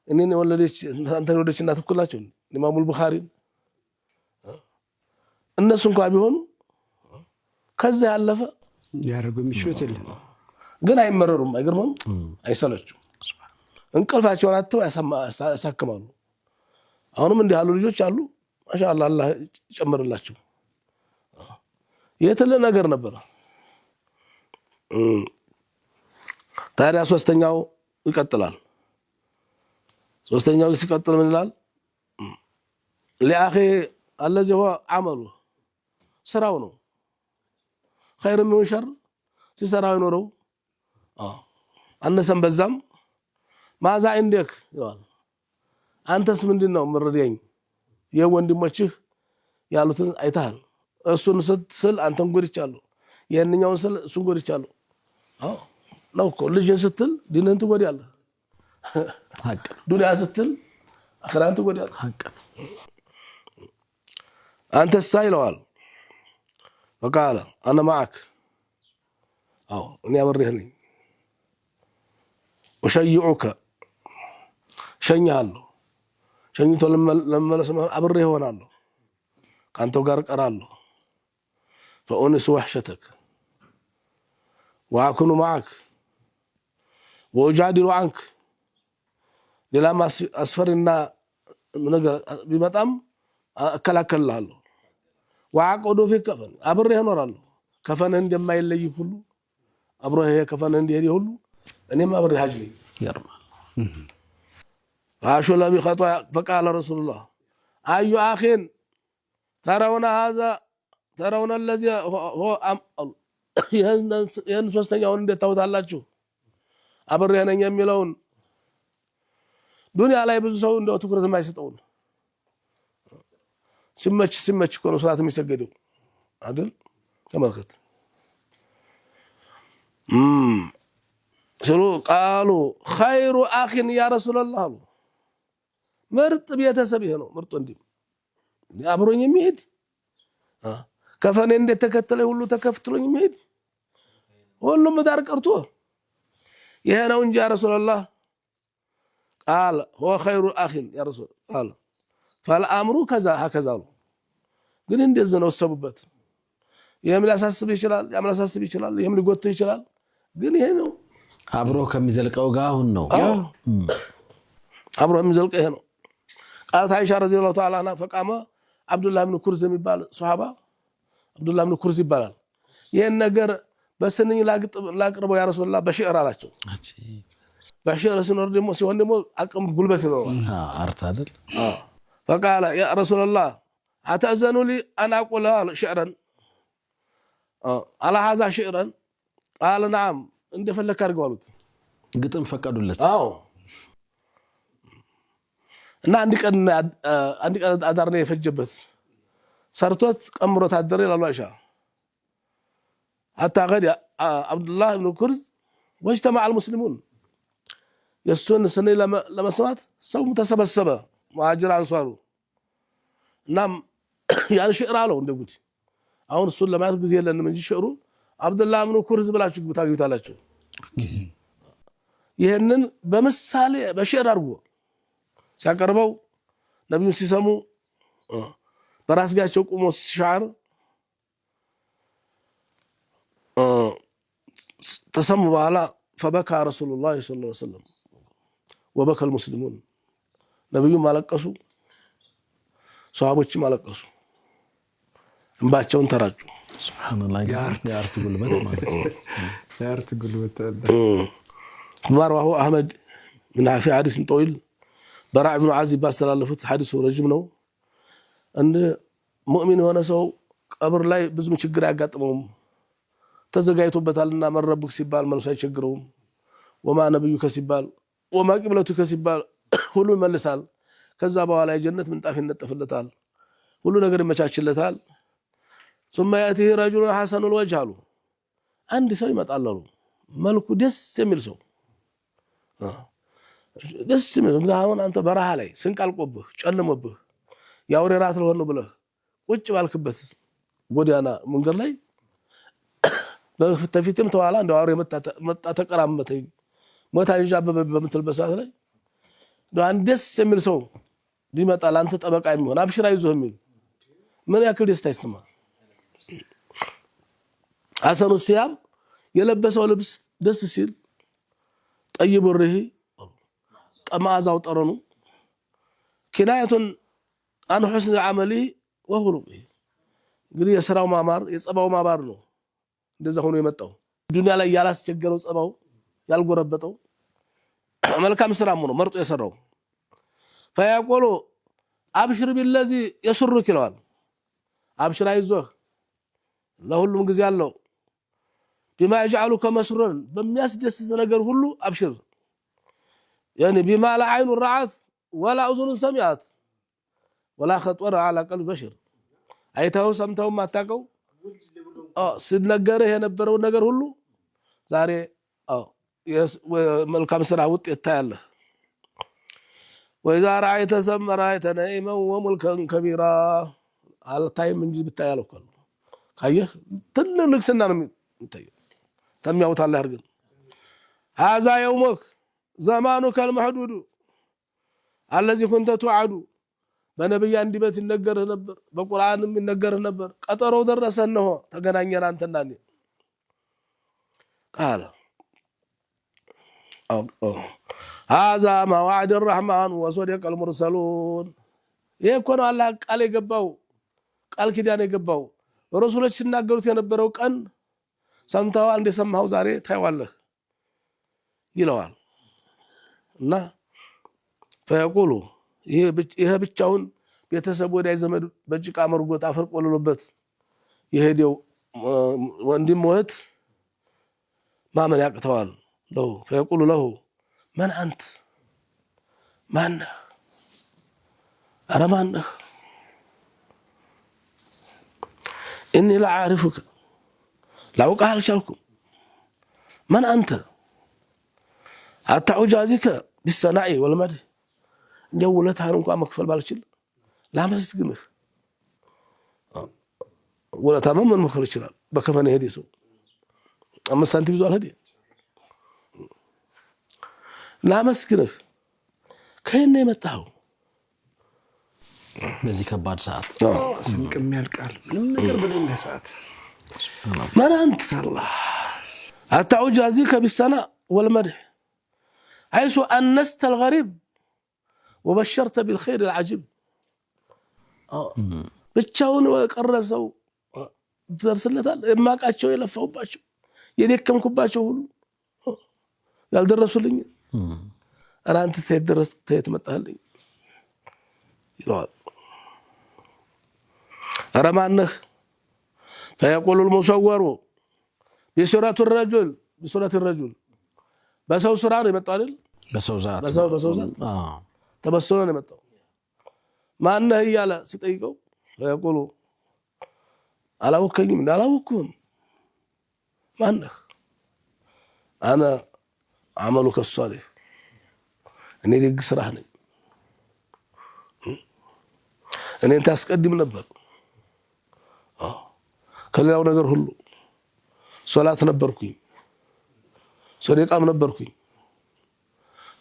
እኔን ወለደች አንተን ወለደች እናት እኩላቸው ኢማሙ አልቡኻሪ እነሱ እንኳን ቢሆኑ ከዛ ያለፈ ያረጉ ምሽት የለም ግን አይመረሩም አይገርምም አይሰለቹም እንቅልፋቸውን አጥተው ያሳክማሉ አሁንም እንዲህ ያሉ ልጆች አሉ ማሻአላህ አላህ ይጨምርላቸው የተለ ነገር ነበር ታዲያ ሶስተኛው ይቀጥላል ሶስተኛው ሲቀጥል ምን ይላል ለአኺ الذي هو عمله ስራው ነው خير من شر ሲሰራው ይኖረው አነሰም በዛም ማዛ እንደክ ይላል አንተስ ምንድነው ምረደኝ የወንድሞችህ ያሉትን አይታል እሱን ስትል አንተን ጎድቻለሁ የእኛውን ስል እሱን ጎድቻለሁ ነው እኮ ልጅን ስትል ዲንን ትጎዳለህ ሐቅ ዱንያ ስትል አኺራን ትጎዳለህ ሐቅ አንተ ሳይለዋል وقال انا معك እኔ አብሬህ ነኝ ወሸይዑከ ሸኛለሁ ሸኝቶ ለመለስ አብሬ ሆናለሁ ካንተው ጋር ቀራለሁ فأنس وحشتك وأكون معك وأجادل عنك للا ما أسفرنا بمتام أكل الله وأقعد في كفن أبره نورالله كفن عند ما يلي كله أبره هي كفن عند يدي كله أنا ما أبره هجلي يرمى فأشول بخطوة فقال رسول الله أي أخين ترون الذي هو ينسوستنيون እንደ ታውታላችሁ አብሬ ነኝ የሚለውን ዱንያ ላይ ብዙ ሰው እንደው ትኩረት የማይሰጠው ሲመች እኮ ነው ሶላት የሚሰገደው አይደል ተመልከት ስሩ قالوا خير اخ يا رسول الله ምርጥ ቤተሰብ ይሄ ነው ምርጥ ወንድም አብሮኝ የሚሄድ ከፈኔ እንደተከተለ ሁሉ ተከፍትሎኝ የሚሄድ ሁሉም ዳር ቀርቶ ይሄ ነው እንጂ ያ ረሱላህ قال هو خير اخ يا رسول قال فالامر كذا هكذا ግን እንደዚህ ነው ሰቡበት ይሄም ሊያሳስብ ይችላል ያም ሊያሳስብ ይችላል ይሄም ሊጎት ይችላል ግን ይሄ ነው አብሮ ከሚዘልቀው ጋር አሁን ነው አብሮ የሚዘልቀው ይሄ ነው قالت عائشة رضي الله تعالى عنها فقام عبد الله بن كرز የሚባል ሱሐባ عبد الله بن كرز ይባላል ይሄን ነገር በስንኝ ላቅርበው ያ ረሱላህ በሽዕር አላቸው በሽዕር ሲኖር ደግሞ ሲሆን ደግሞ አቅም ጉልበት ነው አርታ አይደል فقال يا رسول الله أتأذنوا لي أن أقول شعرا على هذا شعرا قال نعم عند فلك أرجوالت ግጥም ፈቀዱለት እና አንድ ቀን አዳርነ የፈጀበት ሰርቶት ቀምሮት አደረ ይላሉ አይሻ حتى غد عبد الله بن كرز واجتمع المسلمون يسون سنه لما سمعت ሰው ተሰበሰበ مهاجر አንሷሩ እናም ያን ሽዕር አለው እንደጉት አሁን እሱን ለማለት ጊዜ የለንም እንጂ ሽዕሩ አብዱላህ ብኑ ኩርዝ ብላችሁ ግታዩታላችሁ ይሄንን በምሳሌ በሽዕር አድርጎ ሲያቀርበው ነብዩ ሲሰሙ በራስጋቸው ቆሞ ሲሻር ተሰሙ በኋላ فبكى رسول الله صلى الله عليه وسلم وبكى المسلمون ነብዩ ማለቀሱ ሷሃቦች ማለቀሱ እንባቸውን ተራጩ ሱብሃንአላህ ያርት ጉልበት ማለት ያርት ጉልበት ማርዋሁ አህመድ من في حديث طويل براء بن عازب باستلالفت حديثه ረጅም ነው እንደ ሙእሚን የሆነ ሰው ቀብር ላይ ብዙም ችግር ያጋጥመው ተዘጋይቶበታልና መረብክ ሲባል መልሶ አይቸግረውም ወማ ነብዩከ ሲባል ወማ ቂብለቱከ ሲባል ሁሉ ይመልሳል ከዛ በኋላ የጀነት ምንጣፍ ይነጠፍለታል ሁሉ ነገር ይመቻችለታል ثم ياتي رجل حسن الوجه አሉ አንድ ሰው ይመጣል አሉ መልኩ ደስ የሚል ሰው ደስ የሚል አሁን አንተ በረሃ ላይ ስንቃልቆብህ ጨለመብህ ያውሬ ራት ለሆነ ብለህ ቁጭ ባልክበት ጎዳና መንገድ ላይ በፍተፊትም ተዋላ እንደ አውሬ መጣ ተቀራመተኝ ሞታ ይጃበበ በመትልበሳት ላይ አንድ ደስ የሚል ሰው ሊመጣ ላንተ ጠበቃ የሚሆን አብሽራ ይዞህ የሚል ምን ያክል ደስታ ይሰማል ሐሰኑ ሲያም የለበሰው ልብስ ደስ ሲል ጠይብ ርህ ጠማዛው ጠረኑ ኪናየቱን አን ሁስን العملي وخلقه እንግዲህ የሥራው ማማር የጸባው ማባር ነው እንደዛ ሆኖ የመጣው ዱንያ ላይ ያላስቸገረው ጸባው ያልጎረበጠው መልካም ስራም ነው መርጦ የሰራው فيقول ابشر بالذي يسرك ይለዋል አብሽራ ይዞህ ለሁሉም ጊዜ አለው بما يجعلك مسرورا በሚያስደስት ነገር ሁሉ አብሽር يعني بما لا عين رأت ولا اذن سمعت ولا خطر على قلب بشر አይተው ሰምተው ማታቀው ሲነገርህ የነበረው ነገር ሁሉ ዛሬ መልካም ስራ ውጤት ታያለህ وإذا رأيت ثم رأيت نعيما وملكا كبيرا አልታይም እንጂ ብታያለው እኮ ካየህ ትልልቅ ስና ነው የምታየው ተሚያውታለህ አርግን هذا يومك زمانك المحدود الذي كنت توعد በነብይ አንደበት ይነገርህ ነበር በቁርአንም ይነገርህ ነበር ቀጠሮው ደረሰ ነው ተገናኘን አንተና እኔ قال هذا ما وعد الرحمن وصدق المرسلون يكون الله ቃል የገባው ቃል ኪዳን የገባው ረሱሎች ሲናገሩት የነበረው ቀን ሰምተዋል እንደሰማው ዛሬ ታይዋለህ ይለዋል እና ፈየቁሉ ይሄ ብቻውን ቤተሰብ ወዳይ ዘመድ በጭቃ መርጎት አፈር ቆልሎበት የሄደው ወንድም ወህት ማመን ያቅተዋል ለው ፈየቁሉ له من انت ማነህ አረ ማነህ اني لا اعرفك لا اوقع الشركم من انت حتى اجازيك بالثناء والمدح እንደው ውለታህን እንኳን መክፈል ባልችል ላመስግንህ ውለታህን ምን መክፈል ይችላል በከመነ ሄደ ሰው 5 ሳንቲም ይዟል ሄደ ላመስግንህ ከእኔ የመጣው በዚህ ከባድ ሰዓት ስንቅም ያልቃል ምንም ነገር በሌለ ሰዓት من انت الله حتى اجازيك بالثناء والمدح حيث انست الغريب وبشرت بالخير العجيب ብቻውን ወቀረሰው ደርሰለታል የማቃቸው የለፈውባቸው የደከምኩባቸው ሁሉ ያልደረሱልኝ አራንተ ተደረስ ተመጣልኝ ይላል አረማነህ فيقول المصور بسورة الرجل በሰው ሱራ ነው የመጣው አይደል በሰው ዛት ተበሰለ ነው የመጣው ማነህ ይያለ ሲጠይቀው ያቆሉ አላወከኝም እንዳላወኩም ማነህ انا عملك الصالح እኔ ደግ ስራህ ነኝ እኔን ታስቀድም ነበር ከሌላው ነገር ሁሉ ሶላት ነበርኩኝ ሰደቃም ነበርኩኝ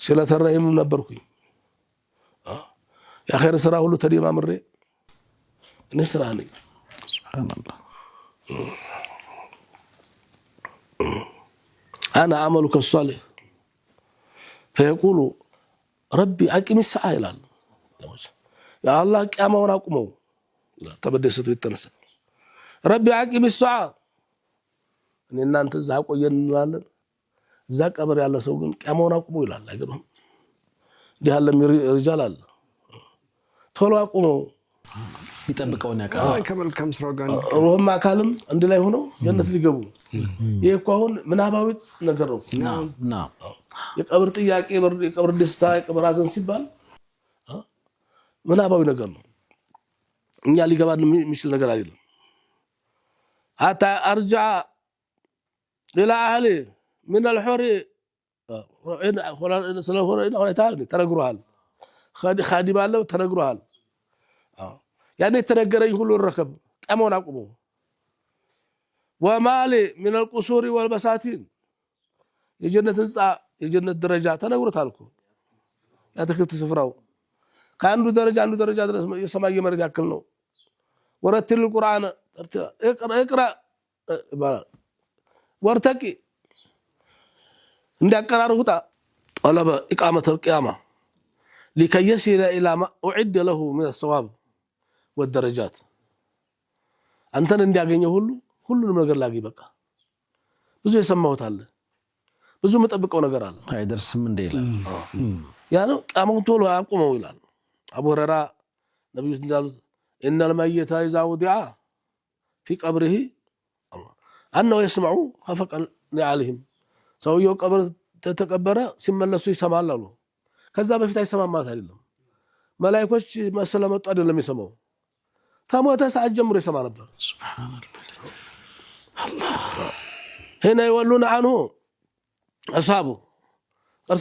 ስለተራይም ነበርኩኝ يا خير سرا ሁሉ ተደማምሬ እኔ ስራ ነኝ ሱብሃንአላህ انا عملك الصالح فيقول ربي اقم الساعه ይላል يا الله ቂያማውን አቁመው ተበደሰቱ ይተነሳ ربي اقم الساعه እኔ እናንተ እዛ ቆየን እንላለን እዛ ቀብር ያለ ሰው ግን ቂያማውን አቁመው ይላል አይገርም እንዲህ ያለ ሪጃል አለ ቶሎ አቁመው ይጠብቀውና ያቀርባል ከመልካም ስራው ጋር ሩህም አካልም አንድ ላይ ሆነው ጀነት ሊገቡ ይሄ እኮ አሁን ምናባዊ ነገር ነው ና የቀብር ጥያቄ የቀብር ደስታ የቀብር ሀዘን ሲባል ምናባዊ ነገር ነው እኛ ሊገባን የሚችል ነገር አይደለም حتى ارجع الى اهلي من الحر ስለሆነ ተነግሯል خادم አለው ተነግሯል ያኔ ተነገረኝ ሁሉ ረከብ ቀመውን አቁሙ ومال من القصور والبساتين የጀነት ህንጻ የጀነት ደረጃ ተነግሮታል እኮ ያተክልት ስፍራው ከአንዱ ደረጃ አንዱ ደረጃ ድረስ የሰማይ መሬት ያክል ነው ወረትል ቁርአን اقرا ወርተቂ እንዲያቀራርቡታ طلب اقامه القيامه لكي يصل الى ما اعد له من الثواب والدرجات አንተን እንዲያገኘው ሁሉንም ነገር ላግኝ በቃ ብዙ የሰማሁት አለ ብዙ መጠብቀው ነገር አለ አይደርስም እንደ ይላል ያ ነው ቂያማውን ቶሎ አቁመው ይላል አቡ ሁረይራ ነብዩ እንዳሉት ان الميت اذا وضع في قبره انه يسمع خفق عليهم ሰውየው ቀብር ተተቀበረ ሲመለሱ ይሰማል አሉ ከዛ በፊት አይሰማም ማለት አይደለም መላእክቶች መስለመጡ አይደለም ይሰማው ተሞተ ሰዓት ጀምሮ ይሰማ ነበር ሱብሃንአላህ አላህ هنا يولون عنه اصحابه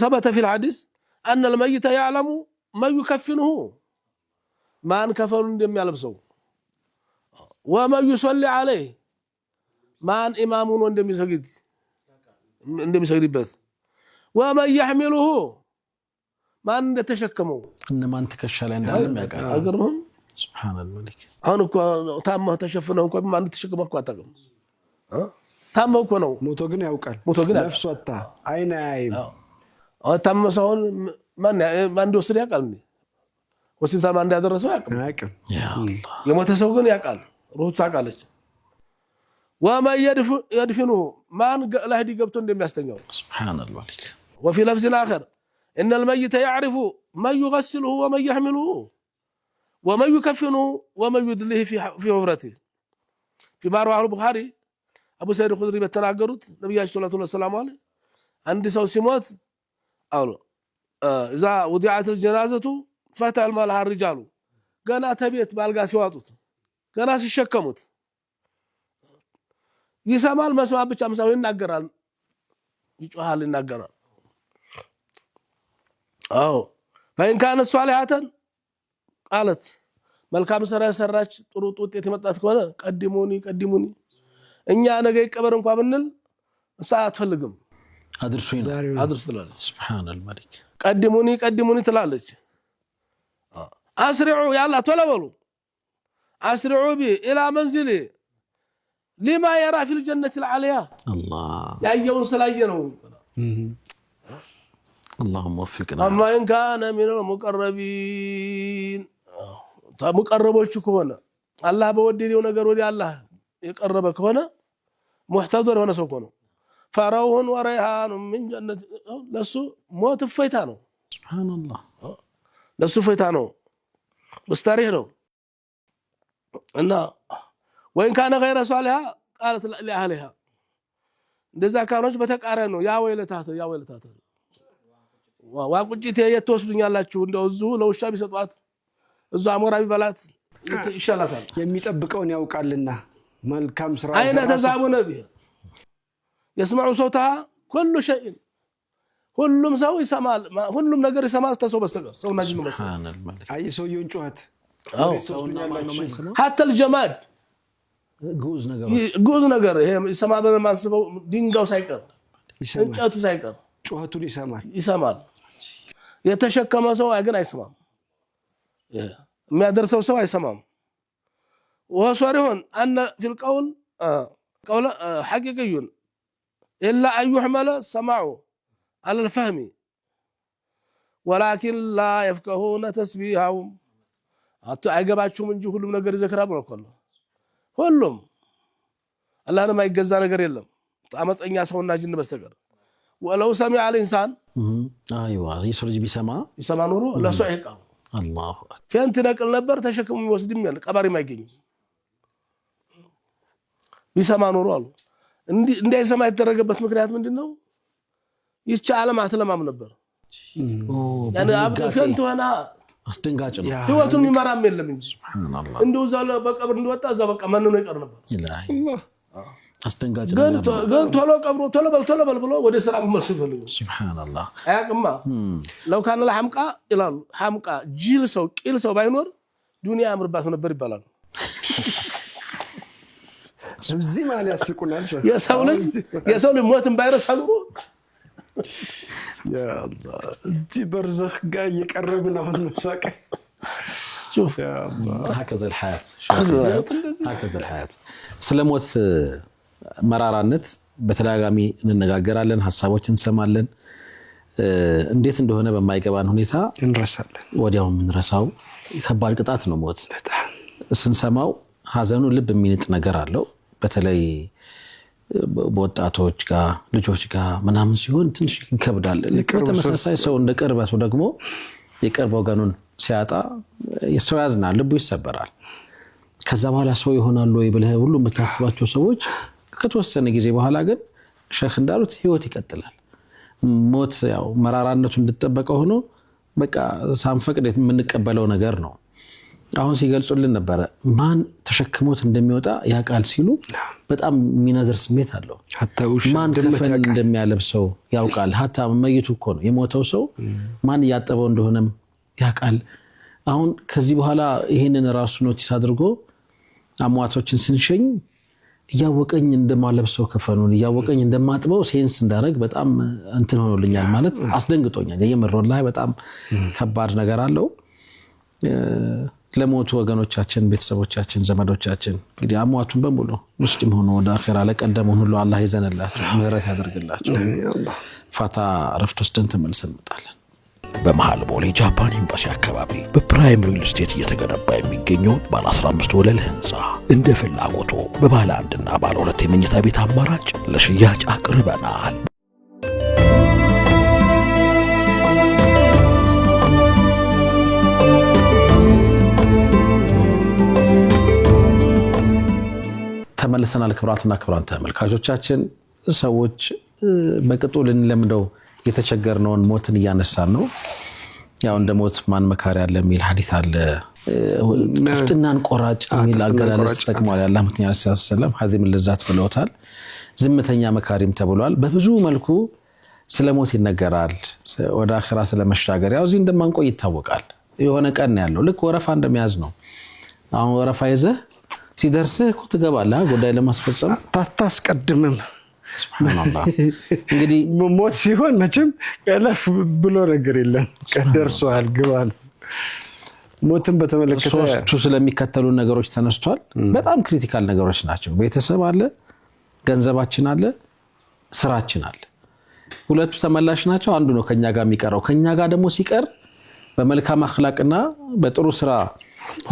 ثبت في الحديث ان الميت يعلم ما يكفنه ما انكفن እንደሚያለብሰው وما يصلي عليه ما امامون እንደሚሰግድበት ومن يحمله ما እንደተሸከመው እነማን ተከሻ ላይ እንዳለም ያውቃል አገርም ሱብሃንአላህ መሊክ አሁን እኮ ታማህ ተሸፍነው እንኳን ማን ተሸከመው እኮ አታውቅም ታማው እኮ ነው ሞቶ ግን ያውቃል ነፍስ ወጣ አይን አይም ታመሰውን ማን እንደወሰደ ያውቃል ሆስፒታል ማን እንዳደረሰው ያውቃል ያ አላህ የሞተ ሰው ግን ያውቃል ሩህ ታውቃለች وما يدفنه ማን ለህዲ ገብቶ እንደሚያስተኛው ሱብሃንአላህ መሊክ وفي لفظ آخر إن الميت يعرف من يغسله ومن يحمله ومن يكفنه ومن يدليه في حفرته فيما رواه البخاري أبو سعيد الخدري بتناقرت نبي صلى الله عليه وسلم قال عندي سو سموت قالوا إذا وضعت الجنازة فتح المالها الرجال قنا تبيت بالغا سيواطوت قنا سيشكموت يسمال مسمع ብቻ ምሳው ይናገራል ይጮሃል ይናገራል አዎ فإن كانت صالحة قالت መልካም ስራ ሰራች ጥሩ ውጤት የመጣት ከሆነ ቀድሙኒ እኛ ነገ ይቀበር እንኳን ብንል እሷ አትፈልግም አድርሱኝ አድርሱ ትላለች ሱብሃንአላህ መሊክ ቀድሙኒ ትላለች አስሪዑ ያላ ተለበሉ አስሪዑ ቢ ኢላ መንዚሊ لما يرى في الجنة العالية الله يا يوم سلاينو اللهم وفقنا أما إن كان من المقربين مقربوش كونه الله بودي ونقر ودي الله يقربك هنا محتضر هنا سوكونه فروح وريحان من جنة لسو موت فيتانو سبحان الله لسو فيتانو مستريح له إنه وإن كان غير صالحة قالت لأهلها እንደዛ ካኖች በተቃረኑ ያ ወይለታት ዋቁጭት የተወስዱኛላችሁ እንደው እዚሁ ለውሻ ቢሰጧት እዚሁ አሞራ ቢበላት ይሻላታል የሚጠብቀውን ያውቃልና መልካም ስራ አይነ ተዛቡ ነብይ يسمع صوتها كل شيء ሁሉም ሰው ይሰማል ሁሉም ነገር ይሰማል ተሰው በስተቀር ሰውና ጅኑ በስተቀር አይ ሰውየውን ጩኸት حتى الجماد ጉዝ ነገር ይሄ ይሰማል ማስበው ድንጋው ሳይቀር እንጨቱ ሳይቀር ጩኸቱን ይሰማል የተሸከመ ሰው ግን አይሰማም የሚያደርሰው ሰው አይሰማም ወሶሪሁን أن في القول قول حقيقي إلا أن يحمل سماعه على الفهم ولكن لا يفقهون تسبيحهم አይገባችሁም እንጂ ሁሉም ነገር ይዘክራሉ ነው ሁሉም አላህን ማይገዛ ነገር የለም አመፀኛ ሰውና ጅን በስተቀር ወለው ሰሚዐ الانسان ايوه يسرج بسما ኑሮ ለሱ አይቃው الله ፈንት ነቅል ነበር ተሸክሙ ይወስድም ያለ ቀባሪ ማይገኝ ቢሰማ ኑሮ አሉ እንዳይሰማ የተደረገበት ምክንያት ምንድነው ይቻ ዓለም አትለማም ነበር ያኔ አብዱ ፈንት ሆና አስደንጋጭ ነው ህይወቱን ይመራም የለም እንጂ ሱብሃንአላህ እንደው ዛለ በቀብር እንደወጣ እዛ በቃ ማን ነው ይቀር ነበር ኢላሂ አስደንጋጭ ነው ግን ቶሎ ቀብሩ ቶሎ በል ብሎ ወደ ስራ መልስ ይፈልጉ ሱብሃንአላህ አያቅማ لو كان الحمقى ይላሉ حمقى ጂል ሰው ቂል ሰው ባይኖር ዱንያ አምርባት ነበር ይባላል እዚህ ማለት ያስቁናል የሰው ልጅ ሞትን ባይረሳ ኑሮ يا الله انت برزخ جاي يقربنا ونساق شوف يا الله هكذا الحياه هكذا الحياه سلاموت መራራነት በተላጋሚ እንነጋገራለን ሐሳቦችን እንሰማለን እንዴት እንደሆነ በማይገባን ሁኔታ እንረሳለን ወዲያው ምንረሳው ከባድ ቅጣት ነው ሞት ስንሰማው ሐዘኑ ልብ የሚንጥ ነገር አለው በተለይ በወጣቶች ጋር ልጆች ጋር ምናምን ሲሆን ትንሽ ይከብዳል ለተመሳሳይ ሰው እንደቀርባቱ ደግሞ የቀርብ ወገኑን ሲያጣ የሰው ያዝናል ልቡ ይሰበራል ከዛ በኋላ ሰው ይሆናል ወይ ብለህ ሁሉ የምታስባቸው ሰዎች ከተወሰነ ጊዜ በኋላ ግን ሼክ እንዳሉት ህይወት ይቀጥላል ሞት ያው መራራነቱ እንድትጠበቀው ሆኖ በቃ ሳንፈቅድ የምንቀበለው ነገር ነው አሁን ሲገልጹልን ነበር ማን ተሸክሞት እንደሚወጣ ያቃል ሲሉ በጣም ሚናዘር ስሜት አለው ማን ከፈን እንደሚያለብሰው ያውቃል ሀታ መይቱ እኮ ነው የሞተው ሰው ማን ያጠበው እንደሆነም ያቃል አሁን ከዚህ በኋላ ይሄንን ራሱ ኖቲስ አድርጎ አሟቶችን ስንሸኝ ያወቀኝ እንደማለብሰው ከፈኑን ያወቀኝ እንደማጥበው ሴንስ እንዳረግ በጣም እንትን ሆኖልኛል ማለት አስደንግጦኛል። የምሮላይ በጣም ከባድ ነገር አለው። ለሞቱ ወገኖቻችን ቤተሰቦቻችን ዘመዶቻችን እንግዲህ አሟቱን በሙሉ ሙስሊም ሆኖ ወደ አኺራ ለቀደሙን ሁሉ አላህ ይዘንላቸው ምህረት ያደርግላቸው። ፋታ ረፍት ወስደን ተመልሰን እንመጣለን። በመሃል ቦሌ ጃፓን ኤምባሲ አካባቢ በፕራይም ሪል ስቴት እየተገነባ የሚገኘው ባለ 15 ወለል ህንጻ እንደ ፍላጎቱ በባለ 1 እና ባለ 2 የመኝታ ቤት አማራጭ ለሽያጭ አቅርበናል። ተመልሰናል። ክብራትና ክብራን ተመልካቾቻችን ሰዎች በቅጡ ልንለምደው የተቸገርነውን ሞትን እያነሳን ነው። ያው እንደ ሞት ማን መካሪ አለ የሚል ሐዲስ አለ። ጥፍጥናን ቆራጭ የሚል አገላለጽ ተጠቅሟል። ያላህ ምክንያት ሰለም ሐዚም ለዛት ብለውታል። ዝምተኛ መካሪም ተብሏል። በብዙ መልኩ ስለ ሞት ይነገራል። ወደ አኺራ ስለመሻገር ያው እዚህ እንደማንቆይ ይታወቃል። የሆነ ቀን ያለው ልክ ወረፋ እንደሚያዝ ነው። አሁን ወረፋ ይዘህ ሲደርስህ እኮ ትገባለህ ጉዳይ ለማስፈጸም ታስቀድምም። ሱብሃንአላህ እንግዲህ ሞት ሲሆን መቼም ቀለፍ ብሎ ነገር የለም። ቀደርሷል ግባል። ሞትን በተመለከተ ሶስቱ ስለሚከተሉ ነገሮች ተነስቷል። በጣም ክሪቲካል ነገሮች ናቸው። ቤተሰብ አለ፣ ገንዘባችን አለ፣ ስራችን አለ። ሁለቱ ተመላሽ ናቸው። አንዱ ነው ከኛ ጋር የሚቀረው። ከኛ ጋር ደግሞ ሲቀር በመልካም አኽላቅና በጥሩ ስራ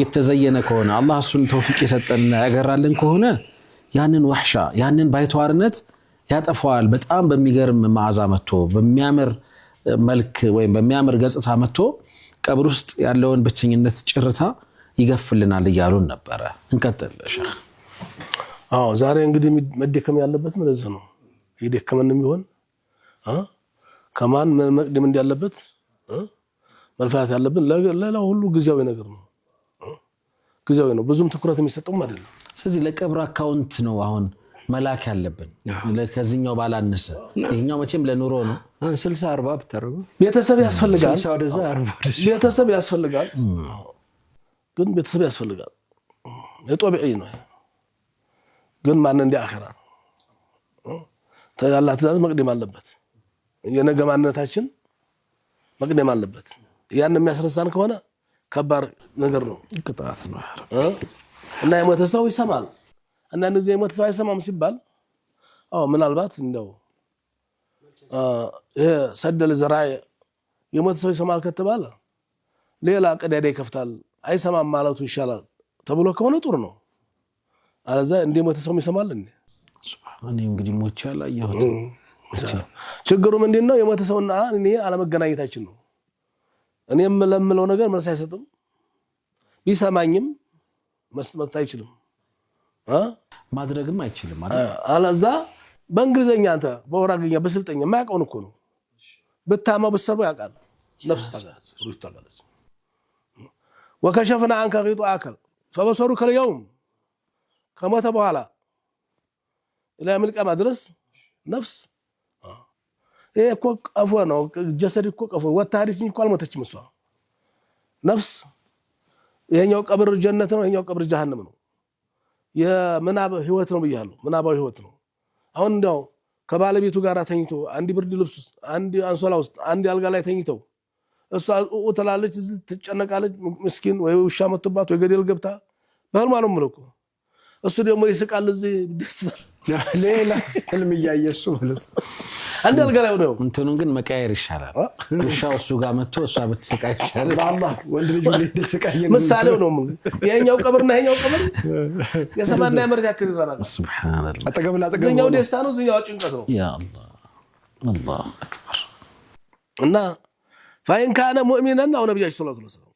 የተዘየነ ከሆነ አላህ እሱን ተውፊቅ የሰጠንና ያገራልን ከሆነ ያንን ወህሻ ያንን ባይተዋርነት ያጠፋዋል። በጣም በሚገርም መዓዛ መጥቶ በሚያምር መልክ ወይም በሚያምር ገጽታ መጥቶ ቀብር ውስጥ ያለውን ብቸኝነት ጭርታ ይገፍልናል እያሉን ነበረ። እንቀጥል ሼህ። ዛሬ እንግዲህ መደከም ያለበት ለዚህ ነው። ይደከመንም ይሆን ከማን መቅደም እንዳለበት መልፋት ያለብን ለሌላው ሁሉ ጊዜያዊ ነገር ነው። ጊዜያዊ ነው። ብዙም ትኩረት የሚሰጠውም አይደለም። ስለዚህ ለቀብር አካውንት ነው አሁን መላክ ያለብን ለከዚህኛው ባላነሰ። ይሄኛው መቼም ለኑሮ ነው። 60 40 ብታረጉ ቤተሰብ ያስፈልጋል። 60 ወደዛ 40 ቤተሰብ ያስፈልጋል። ግን ቤተሰብ ያስፈልጋል የጦቢዒ ነው። ግን ማን እንደ አኺራ ያላህ ትእዛዝ መቅደም አለበት። የነገ ማንነታችን መቅደም አለበት። ያን የሚያስረሳን ከሆነ ከባድ ነገር ነው፣ ቅጣት ነው። እና የሞተ ሰው ይሰማል። አንዳንድ ጊዜ የሞተ ሰው አይሰማም ሲባል ምናልባት እንደው ይሄ ሰደል ዘራይ የሞተ ሰው ይሰማል ከተባለ ሌላ ቀዳዳ ይከፍታል። አይሰማም ማለቱ ይሻላል ተብሎ ከሆነ ጥሩ ነው። አለዛ እንደ የሞተ ሰው ይሰማል እንዴ? ሱብሃን እንግዲህ ሞች ያላየሁት ችግሩ ምንድነው? የሞተ ሰውና እኔ አለመገናኘታችን ነው። እኔም ለምለው ነገር መልስ አይሰጥም። ቢሰማኝም መስጠት አይችልም፣ ማድረግም አይችልም ማለት አለዛ በእንግሊዘኛ አንተ በወራገኛ በስልጠኛ ማያውቀውን እኮ ነው። በታማው በሰርቦ ያውቃል። ነፍስ ታጋለች ወከሸፈና አንከ ቂጡ አከል ፈበሰሩ ከልየውም ከሞተ በኋላ ኢላ መልቀማ ድረስ ነፍስ እኮ ቀፎ ነው። ጀሰድ እኮ ቀፎ ወታሪች እንኳን አልሞተችም እሷ ነፍስ። ይሄኛው ቀብር ጀነት ነው፣ ይሄኛው ቀብር ጀሃነም ነው። የምናብ ህይወት ነው ብያለሁ። ምናባዊ ህይወት ነው። አሁን እንደው ከባለቤቱ ጋር ተኝቶ አንድ ብርድ ልብስ ውስጥ አንድ አንሶላ ውስጥ አንድ አልጋ ላይ ተኝተው እሷ ትላለች፣ ትጨነቃለች። ምስኪን ወይ ውሻ መጥቶባት ወይ ገደል ገብታ በህልሟ ነው የምለው እኮ። እሱ ደግሞ ይስቃል፣ እዚህ ደስታል። ሌላ ህልም እያየሱ ማለት አንድ አልጋ ላይ ነው። እንትኑን ግን መቀየር ይሻላል። ውሻው እሱ ጋር መጥቶ እሷ ብትስቃ ይሻላል። በአላህ ወንድ ልጅ ለስቃየ ምሳሌው ነው። ይሄኛው ቀብርና ይሄኛው ቀብር የሰማና የመሬት ያክል ይራራል። ሱብሃንአላህ። አጠገብና አጠገብ እዚህኛው ደስታ ነው፣ እዚህኛው ጭንቀት ነው። ያ አላህ አላሁ አክበር። እና فإن كان مؤمنا أو نبي صلى الله عليه وسلم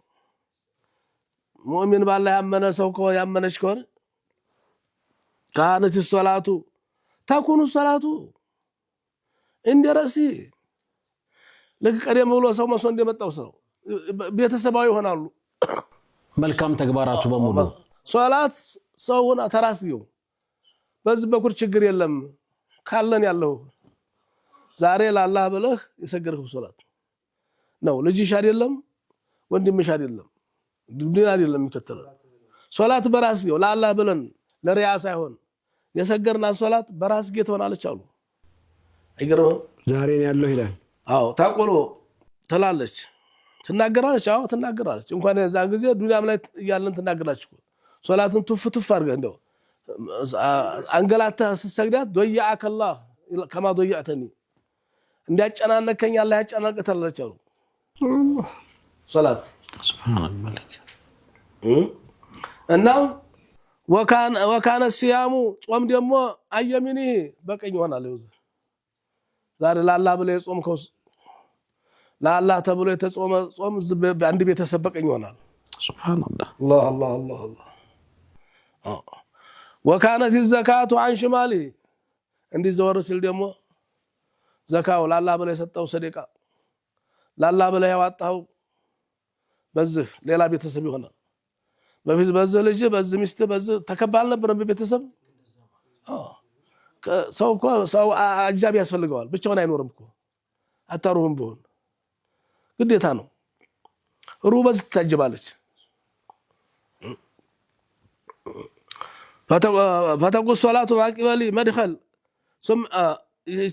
مؤمن بالله يأمن سوكو يأمنش كون كانت الصلاة تكون الصلاة عند رأسي لك قريم الله سوما سون دي متوسو ቤተሰባዊ ይሆናሉ። መልካም ተግባራቱ በሙሉ ሶላት ሰውና ተራስየው በዚህ በኩል ችግር የለም ካለን ያለው ዛሬ ለአላህ ብለህ የሰገድከው ሶላት ነው። ልጅሽ አይደለም ወንድምሽ አይደለም ዱንያ አይደለም የሚከተለው ሶላት በራስየው ለአላህ ብለን ለሪያ ሳይሆን የሰገርና ሶላት በራስጌ ትሆናለች አሉ። አይገርምም? ዛሬ ነው ያለው ይላል። አዎ ታቆሎ ትላለች ትናገራለች። አዎ ትናገራለች። እንኳን የዛን ጊዜ ዱንያም ላይ እያለን ትናገራለች። ሶላትን ቱፍ ቱፍ አድርገህ እንደው አንገላተህ ስትሰግዳት ዶያአከ አላህ ከማ ዶያዕተኒ እንዲያጨናነከኝ አላህ ያጨናነቀህ ትላለች አሉ። ሶላት ሱብሃንአላህ እና ወካነ ሲያሙ ጾም ደግሞ አየሚኒ በቀኝ ይሆናል። ዛሬ ለአላህ ብለህ የጾምከው ለአላህ ተብሎ የተጾመ ጾም በአንድ ቤተሰብ በቀኝ ይሆናል። ሱብሃንአላህ አላህ አላህ አላህ አላህ ወካነት الزكاه عن شماله እንዲህ ዘወር ሲል ደግሞ ዘካው ለአላህ ብለህ የሰጠው ሰደቃ ለአላህ ብለህ ያዋጣው በዚህ ሌላ ቤተሰብ ይሆናል። በፊት በዚህ ልጅ በዚህ ሚስት በዚህ ተከባል ነበር በቤተሰብ ሰው አጃቢ ያስፈልገዋል። ብቻውን አይኖርም እኮ አታሩህም ቢሆን ግዴታ ነው። ሩበዝ ትታጀባለች። فتقول الصلاة ማቂበሊ መድኸል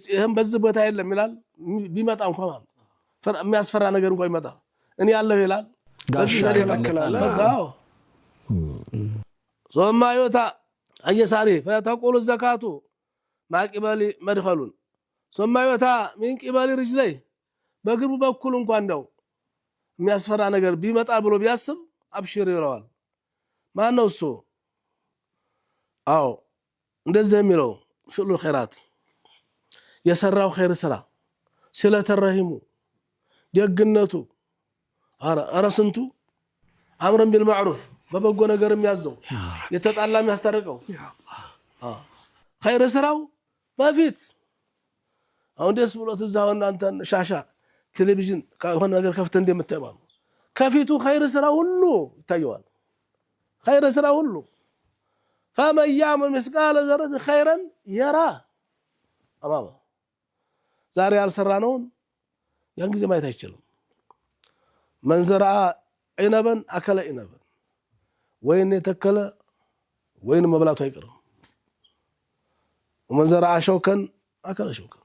ይሄን በዚህ ቦታ የለም ይላል። ቢመጣ እንኳን የሚያስፈራ ነገር እንኳን ይመጣ እኔ ያለሁ ይላል። በዚህ ሰሪ ተከላላ በዛው ثم يؤتى أيساري فتقول الزكاة ማቂበሊ መድኸሉን ثم يؤتى من قبل رجليه በግሩ በኩል እንኳን ነው የሚያስፈራ ነገር ቢመጣ ብሎ ቢያስብ አብሽር ይለዋል። ማን ነው እሱ? አዎ እንደዚህ የሚለው ፍሉ ኸይራት የሰራው ኸይር ስራ ስለተረሂሙ ደግነቱ አረ ስንቱ አምረን ቢልማዕሩፍ በበጎ ነገር የሚያዘው የተጣላ የሚያስታርቀው ኸይር ስራው በፊት አሁን ደስ ብሎት እዛው እናንተን ሻሻ ቴሌቪዥን ከሆነ ነገር ከፍተ እንደምታየው ከፊቱ ኸይር ስራው ሁሉ ይታየዋል። ኸይር ስራው ሁሉ فمن يعمل مثقال ذرة خيرا يرى أمامه ዛሬ ያልሰራነውን ያን ጊዜ ማየት አይችልም። من زرع عنبا أكل عنبا ወይን የተከለ ወይን መብላቱ አይቀርም። ومن زرع شوكا أكل شوكا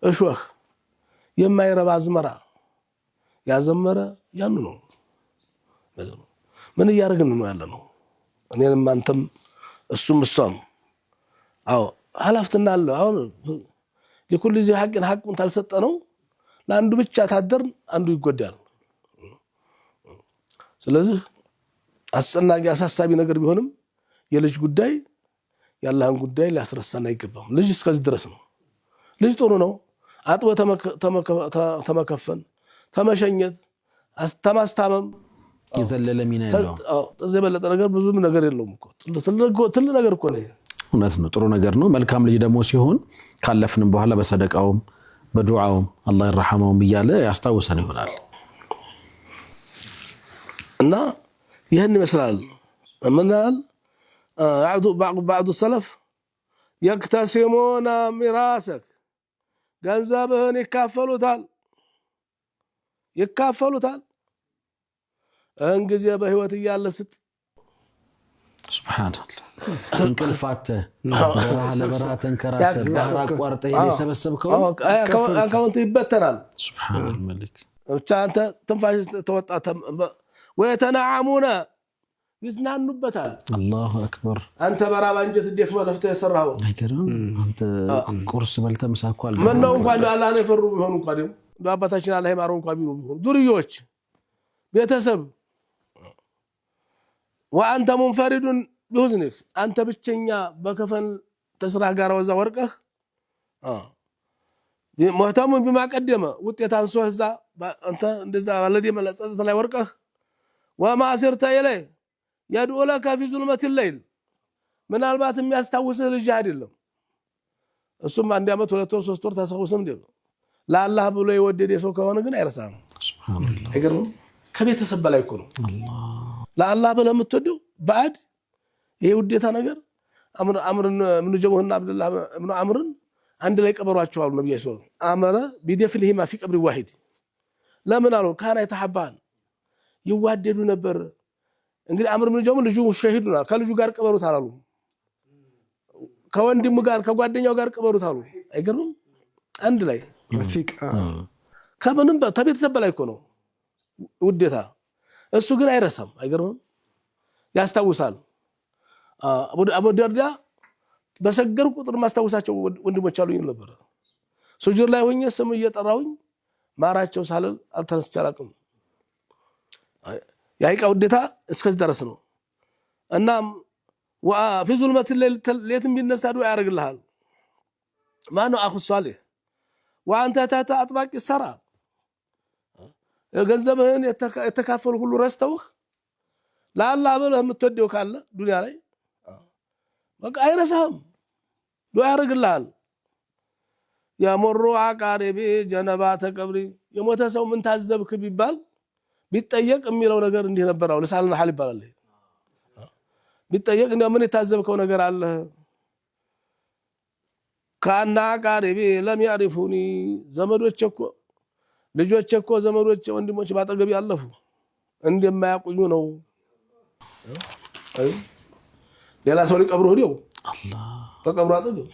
እሾህ የማይረባ አዝመራ ያዘመረ ያን ነው። ምን እያደረግን ነው ያለነው? እኔንም አንተም እሱም እሷም አዎ ሐላፍትና አለ። አሁን ለኩል ዚህ ሐቁን ታልሰጠነው ለአንዱ ብቻ ታደርን አንዱ ይጎዳል። ስለዚህ አስጨናቂ አሳሳቢ ነገር ቢሆንም የልጅ ጉዳይ ያላህን ጉዳይ ሊያስረሳና አይገባም። ልጅ እስከዚህ ድረስ ነው። ልጅ ጥሩ ነው። አጥቦ ተመከፈን ተመሸኘት ተማስታመም የዘለለ ሚና ያለው እዚህ በለጠ ነገር ብዙም ነገር የለውም እኮ ትልቅ ነገር እኮ ነው። እውነት ነው። ጥሩ ነገር ነው። መልካም ልጅ ደግሞ ሲሆን ካለፍንም በኋላ በሰደቃውም በዱዓውም አላህ ይርሐመውም እያለ ያስታውሰን ይሆናል። እና ይሄን ይመስላል ምናል بعض السلف يقتسمون ميراثك ገንዘብህን ይካፈሉታል እንግዲህ በህይወት እያለ ስጥ ሱብሃንአላህ እንቅልፋተ በረሃ ለበረሃ ተንከራተ ባህር አቋርጠ የሰበሰብከው አካውንት ይበተናል። ሱብሃነል መሊክ ብቻ አንተ ትንፋሽ ተወጣ ወይተናዓሙና ይዝናኑበታል። አላሁ አክበር አንተ በራብ አንጀት ደክመህ ለፍተህ የሰራው አይገርም። አንተ ቁርስ በልተህ ምሳ እኮ አልበላም። ምን ነው እንኳን አላህን የፈሩ ቢሆኑ እንኳን እንደው አባታችን አላህ ይማረው እንኳን ቢሆኑ ዱርዮች ቤተሰብ وانت منفرد بحزنك አንተ ብቸኛ በከፈን ተስራ ጋር ወዛ ወርቀህ ሙህተሙ بما قدم ውጤት አንሶ እዛ አንተ እንደዛ ወለዲ መለጸት ላይ ወርቀህ وما سرت اليه يدعو لك في ظلمة الليل ምናልባት የሚያስታውስህ ልጅ አይደለም። እሱም አንድ አመት 2 ወር 3 ወር ታሳውስም እንዴ ለአላህ ብሎ የወደደ ሰው ከሆነ ግን አይረሳም። ሱብሃንአላህ አይገርም። ከቤተሰብ በላይ እኮ ነው አላህ ለአላህ ብለህ የምትወደው ባድ ይሄ ውዴታ ነገር አምርን ምን ጀሙህና አብዱላህ ኢብኑ አምርን አንድ ላይ ቀበሯቸው አሉ ነብዩ ሰለላሁ ዐለይሂ ወሰለም አመረ ቢደፍልሂማ في قبر واحد ለምን አሉ ካና የተሐባን ይዋደዱ ነበር። እንግዲህ አምር ምን ጀሙ ልጁ ሸሂዱና ከልጁ ጋር ቀበሩት አላሉ። ከወንድሙ ጋር ከጓደኛው ጋር ቅበሩት አሉ። አይገርምም? አንድ ላይ ረፊቅ ከምንም ተቤተሰብ በላይ እኮ ነው ውዴታ። እሱ ግን አይረሳም። አይገርምም? ያስታውሳል። አቡ ደርዳ በሰገር ቁጥር ማስታወሳቸው ወንድሞች አሉኝ ነበር። ሱጁድ ላይ ሆኜ ስም እየጠራውኝ ማራቸው ሳልል አልተነስቻላቅም። ያይቃ ውዴታ እስከዚህ ድረስ ነው። እናም وفي ظلمة الليل ليتم بالنساء دعاء رجلها ما نوع أخو الصالح وأنت تاتا أطباق السرى جنزبهن يتكافل كل رستوخ لا الله بلهم توديو كله دنيا لي بقى أي رسهم دعاء رجلها يا مروا عقاربي جنبات قبري يموت سو من تعذبك ببال بيتأيق أمي لو نجار نديه نبرة ولا سالنا حالي بالله بيتأيق إنه من يتعذبك ونجار الله كان عقاربي لم يعرفوني زمروا تشكو لجوا تشكو زمروا تشكو عندي مش بعد قبي الله فو عندي ما يقولونه ሌላ ሰው ሊቀብሩ ሄደው አላህ ተቀብሩ አጠገብ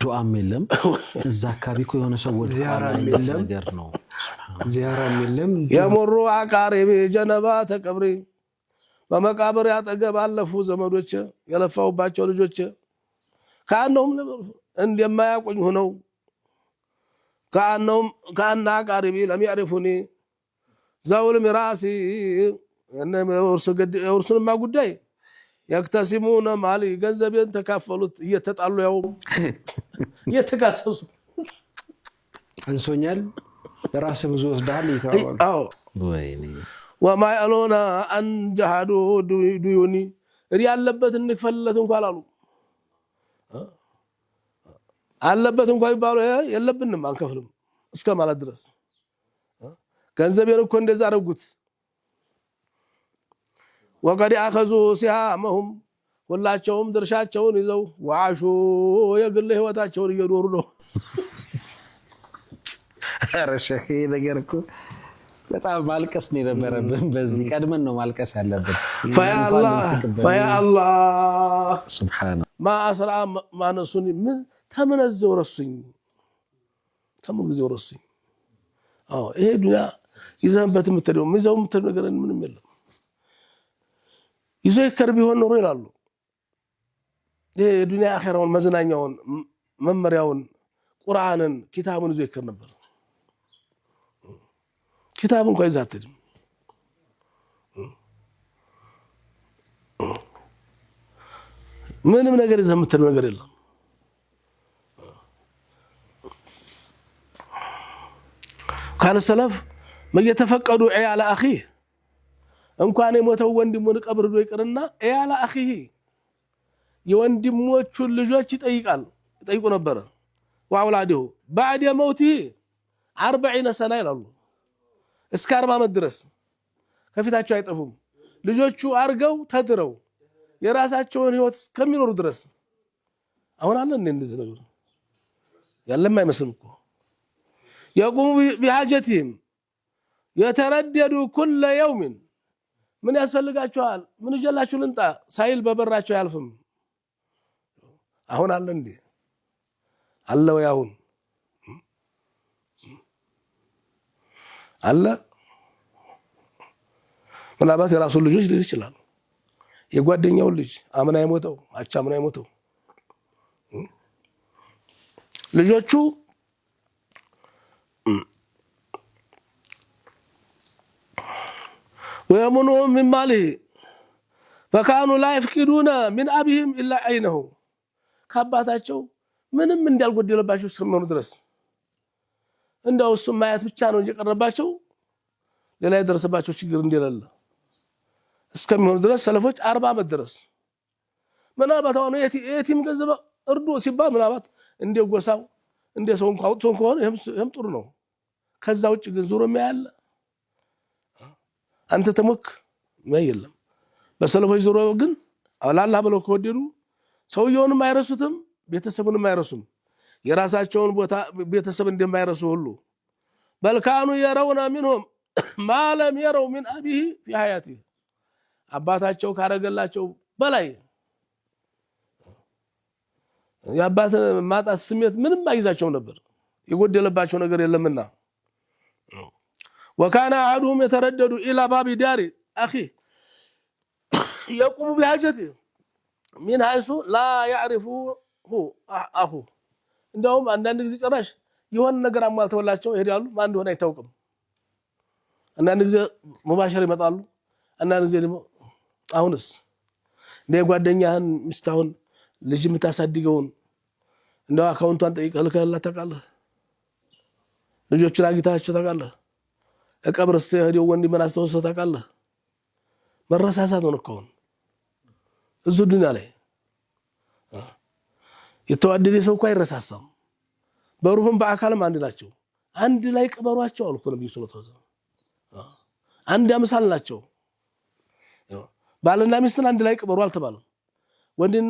ዱዓም የለም። እዛ አካባቢ እኮ የሆነ ሰው ወደ ነገር ነው ዚያራም የለም። የሞሩ አቃሪቢ ጀነባ ተቀብሪ በመቃብር ያጠገብ አለፉ ዘመዶች የለፋውባቸው ልጆች ካነውም እንደማያቆኝ ሆነው ካና አቃሪቢ ለም ያሪፉኒ ዘውል ሚራሲ እነ ወርሱንማ ጉዳይ يكتسمون مالي ገንዘቤን ተካፈሉት እየተጣሉ ያው እየተካሰሱ አንሶኛል ለራስ ብዙ ወስዳል ይተዋል። አዎ ወይኔ وما يالون ان جحدوا ديوني ያለበት እንክፈልለት እንኳን አሉ አለበት እንኳን ይባሉ የለብንም አንከፍልም እስከ ማለት ድረስ ገንዘቤን እኮ እንደዛ አረጉት። وقد اخذوا سهامهم ሁላቸውም ድርሻቸውን ይዘው ዋሹ የግል ህይወታቸውን እየኖሩ ነው። ኧረ ሸኺ ነገር እኮ በጣም ማልቀስ ነው የነበረብን። በዚህ ቀድመን ነው ማልቀስ ያለብን። فيا الله سبحان ما اسرع ما نسوني من ተመነዘው ረሱኝ ተመነዘው ረሱኝ። አዎ ይሄ ዱንያ ይዘንበት የምትደው ምንዘው ነገር ምንም የለም። ይዞ ይከር ቢሆን ኖሮ ይላሉ የዱንያ አኺራውን መዝናኛውን መመሪያውን ቁርአንን ኪታቡን ይዞ ይከር ነበር። ኪታቡን እንኳን ይዘህ አትሄድም። ምንም ነገር ይዘህ የምትሄደው ነገር የለም። ካነ ሰለፍ መየተፈቀዱ ዒያለ አኺህ እንኳን የሞተው ወንድሙን ቀብር ዶ ይቅርና ዒያለ አኺህ የወንድሞቹን ልጆች ይጠይቁ ነበር። ወአውላዲሁ بعد موته 40 سنه ይላሉ እስከ 40 ዓመት ድረስ ከፊታቸው አይጠፉም። ልጆቹ አርገው ተድረው የራሳቸውን ህይወት እስከሚኖሩ ድረስ አሁን አለ እንደዚህ ነገር ያለም አይመስልም እኮ يقوم بحاجتهم يترددوا كل يوم ምን ያስፈልጋቸዋል ምን ይጀላችሁ ልንጣ ሳይል በበራቸው ያልፍም። አሁን አለ እንዴ አለው ያሁን አለ ምናልባት የራሱን ልጆች ሊል ይችላል። የጓደኛው ልጅ አምና የሞተው አቻ አምና የሞተው ልጆቹ ويمنهم من ماله فكانوا لا يفقدون من أبيهم إلا عينه ከአባታቸው ምንም እንዳልጎደለባቸው እስከሚሆኑ ድረስ እንደው እሱ ማየት ብቻ ነው እንጂ ቀረባቸው ሌላ የደረሰባቸው ችግር እንደሌለ እስከሚሆኑ ድረስ ሰለፎች 40 ዓመት ድረስ ምናልባት አሁን የቲም ገንዘብ እርዶ ሲባል ምናልባት እንደ ጎሳው እንደ ሰው እንኳን አውጥቶ ከሆነ ይሄም ጥሩ ነው። ከዛ ውጭ ግን ዙሮ የሚያያለ አንተ ተሞክ ማየለም በሰለፎች ዙሮ ግን አላህ ብለው ከወደዱ ሰውየውንም አይረሱትም ቤተሰቡንም አይረሱም። የራሳቸውን ቦታ ቤተሰብ እንደማይረሱ ሁሉ በልካኑ يرون منهم ما لم يروا من أبيه في حياته አባታቸው ካረገላቸው በላይ የአባት ማጣት ስሜት ምንም አይዛቸው ነበር የጎደለባቸው ነገር የለምና وكان احدهم يتردد الى باب دار اخي يقوم بحاجته من حيث لا يعرفه اخوه እንደውም አንዳንድ ጊዜ ጭራሽ የሆነ ነገር አሟልተውላቸው ይሄዳሉ ማን እንደሆነ አይታወቅም አንዳንድ ጊዜ ሙባሽር ይመጣሉ አንዳንድ ጊዜ ደግሞ አሁንስ ለጓደኛህን ሚስታውን ልጅ የምታሳድገውን እንደው አካውንቷን ጠይቀልከላ ታውቃለህ ልጆችን አግኝታቸው ታውቃለህ እቀብርስ ሄደው ወንድምን አስተውሰው ታውቃለህ መረሳሳት ነው እኮ እዙ ዱንያ ላይ የተዋደደ ሰው እኮ አይረሳሳም በሩህም በአካልም አንድ ናቸው አንድ ላይ ቅበሯቸው አልኩ ነብዩ ሰለላሁ ዐለይሂ ወሰለም አንድ አምሳል ናቸው ባልና ሚስትን አንድ ላይ ቅበሩ አልተባለም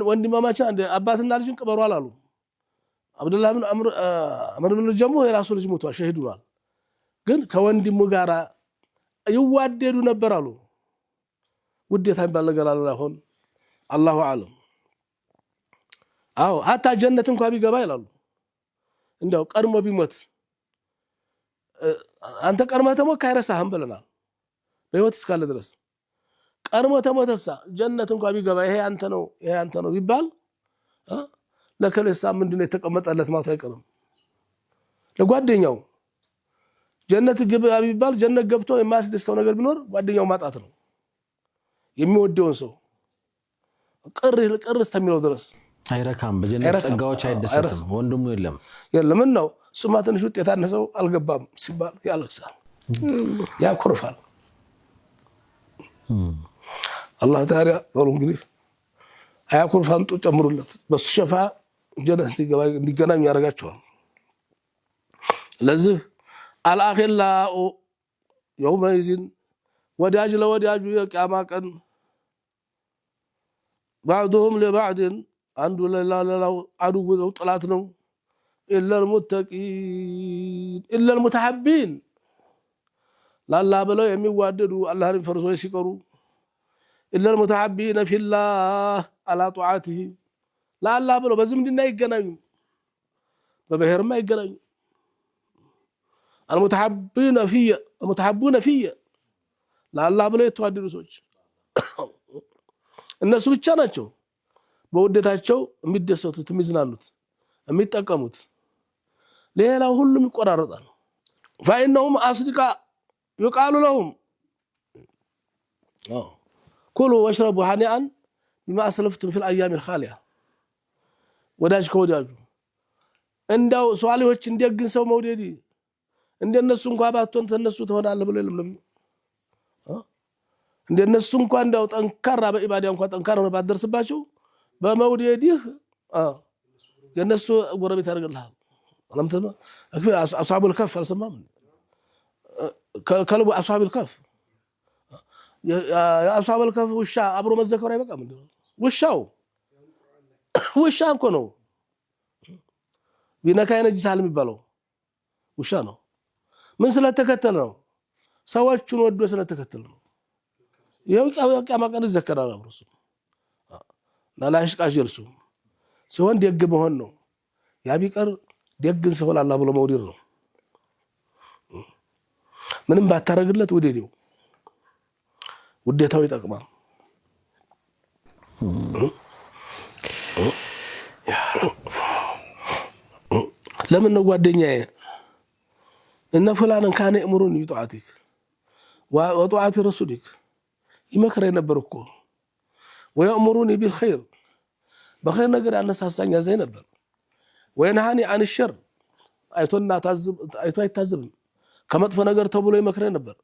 ወንድማማችን አንድ አባትና ልጅን ቅበሩ አላሉ አብዱላህ ብን አምር ብን ጀሙ የራሱ ልጅ ሞቷል ሸሂድ ሆኗል ግን ከወንድሙ ጋራ ይዋደዱ ነበር አሉ ውዴታ ይባል ነገር አላሁን አላሁ አለም አው hatta ጀነት እንኳን ቢገባ ይላሉ እንደው ቀድሞ ቢሞት አንተ ቀድሞ ተሞት ካይረሳህም ብለናል በህይወት እስካለ ድረስ ቀድሞ ተሞተሳ ጀነት እንኳን ቢገባ ይሄ አንተ ነው ቢባል ለከለሳ ምንድነው የተቀመጠለት ማለት አይቀርም ለጓደኛው ጀነት ግባ ቢባል ጀነት ገብቶ የማስደስተው ነገር ቢኖር ጓደኛው ማጣት ነው የሚወደውን ሰው ቅር እስከሚለው ድረስ አይረካም በጀነት ጸጋዎች አይደሰትም ወንድሙ የለም ነው ሱማ ትንሽ ውጤት አነሰው አልገባም ሲባል ያለቅሳል ያኮርፋል አላህ ታዲያ ወሩ እንግዲህ አያኮርፋንጡ ጨምሩለት በሱ ሸፋ ጀነት እንዲገናኙ ያረጋቸዋል ለዚህ አልአኺላኡ የውመይዚን ወዳጅ ለወዳጁ የቂያማ ቀን بعضهم لبعض አንዱ ለላላው አዱው ጥላት ነው ኢላ المتقين ኢላ المتحبين ላላ ብለው የሚዋደዱ አላህን ፈርሶ ሲቀሩ ኢላ المتحبين في الله على طاعته ላላ ብለው በዝምድና ይገናኙ በብሔርማ ይገናኙ المتحبون فيه ላላ ብለው የተዋደዱ ሰዎች እነሱ ብቻ ናቸው በውደታቸው የሚደሰቱት የሚዝናኑት የሚጠቀሙት ሌላው ሁሉም ይቆራረጣል فإنهم أصدقاء يقال لهم كلوا واشربوا هنيئا بما أسلفتم في الأيام الخالية ወዳጅ ከወዳጁ እንደው ሷሊዎች እንደግን ሰው መውደዲ እንደነሱ እንኳን ባትሆን ተነሱ ተሆናለ ብሎ ለምን እንደነሱ እንኳን እንደው ጠንካራ በኢባዳ እንኳን ጠንካራ ነው ባደርስባቸው በመውደዲህ የነሱ ጎረቤት ያደርግልሃል አለምተማ አስሐቡ الكهف አልሰማም ከልቡ አስሐቡ الكهف አስሐቡ الكهف ውሻ አብሮ መዘከር አይበቃም እንዴ ውሻ እኮ ነው ቢነካይ ነጅሳል የሚባለው ውሻ ነው ምን ስለተከተለ ነው ሰዎችን ወዶ ስለተከተለ ነው የቂያማ ቀን ይዘከራል አብሮሱ ላላሽቃሽ ይርሱ ሲሆን ደግ መሆን ነው ያ ቢቀር ደግን ሰው አላህ ብሎ መውደድ ነው ምንም ባታረግለት ወደዴው ውዴታው ይጠቅማል ለምን ነው ጓደኛዬ እነ ፍላንን ካነ እምሩን ይጧአቲክ ወጧአቲ ረሱሊክ ይመከረኝ ነበር እኮ ወየእምሩኒ ቢልኸይር በኸይር ነገር ያነሳሳኝ ያዘኝ ነበር ወይነሃኒ አን الشر አይቶ አይታዘብም ከመጥፎ ነገር ተብሎ ይመከረኝ ነበር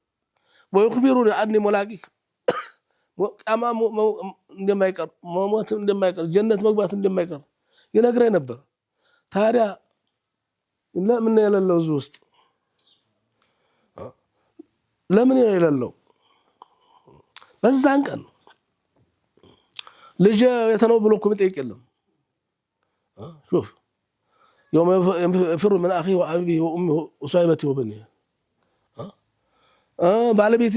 ወይخبروني አንኒ ሙላቂክ ቂያማ እንደማይቀር ሞት እንደማይቀር ጀነት መግባት እንደማይቀር ይነግረኝ ነበር ታዲያ ለምን የሌለው ውስጥ ለምን የሌለው በዛን ቀን ልጅ የተነው ብሎ እኮ የሚጠይቅ የለም شوف يوم يفر من اخيه وابيه وامه وصاحبته وبنيه ባለቤት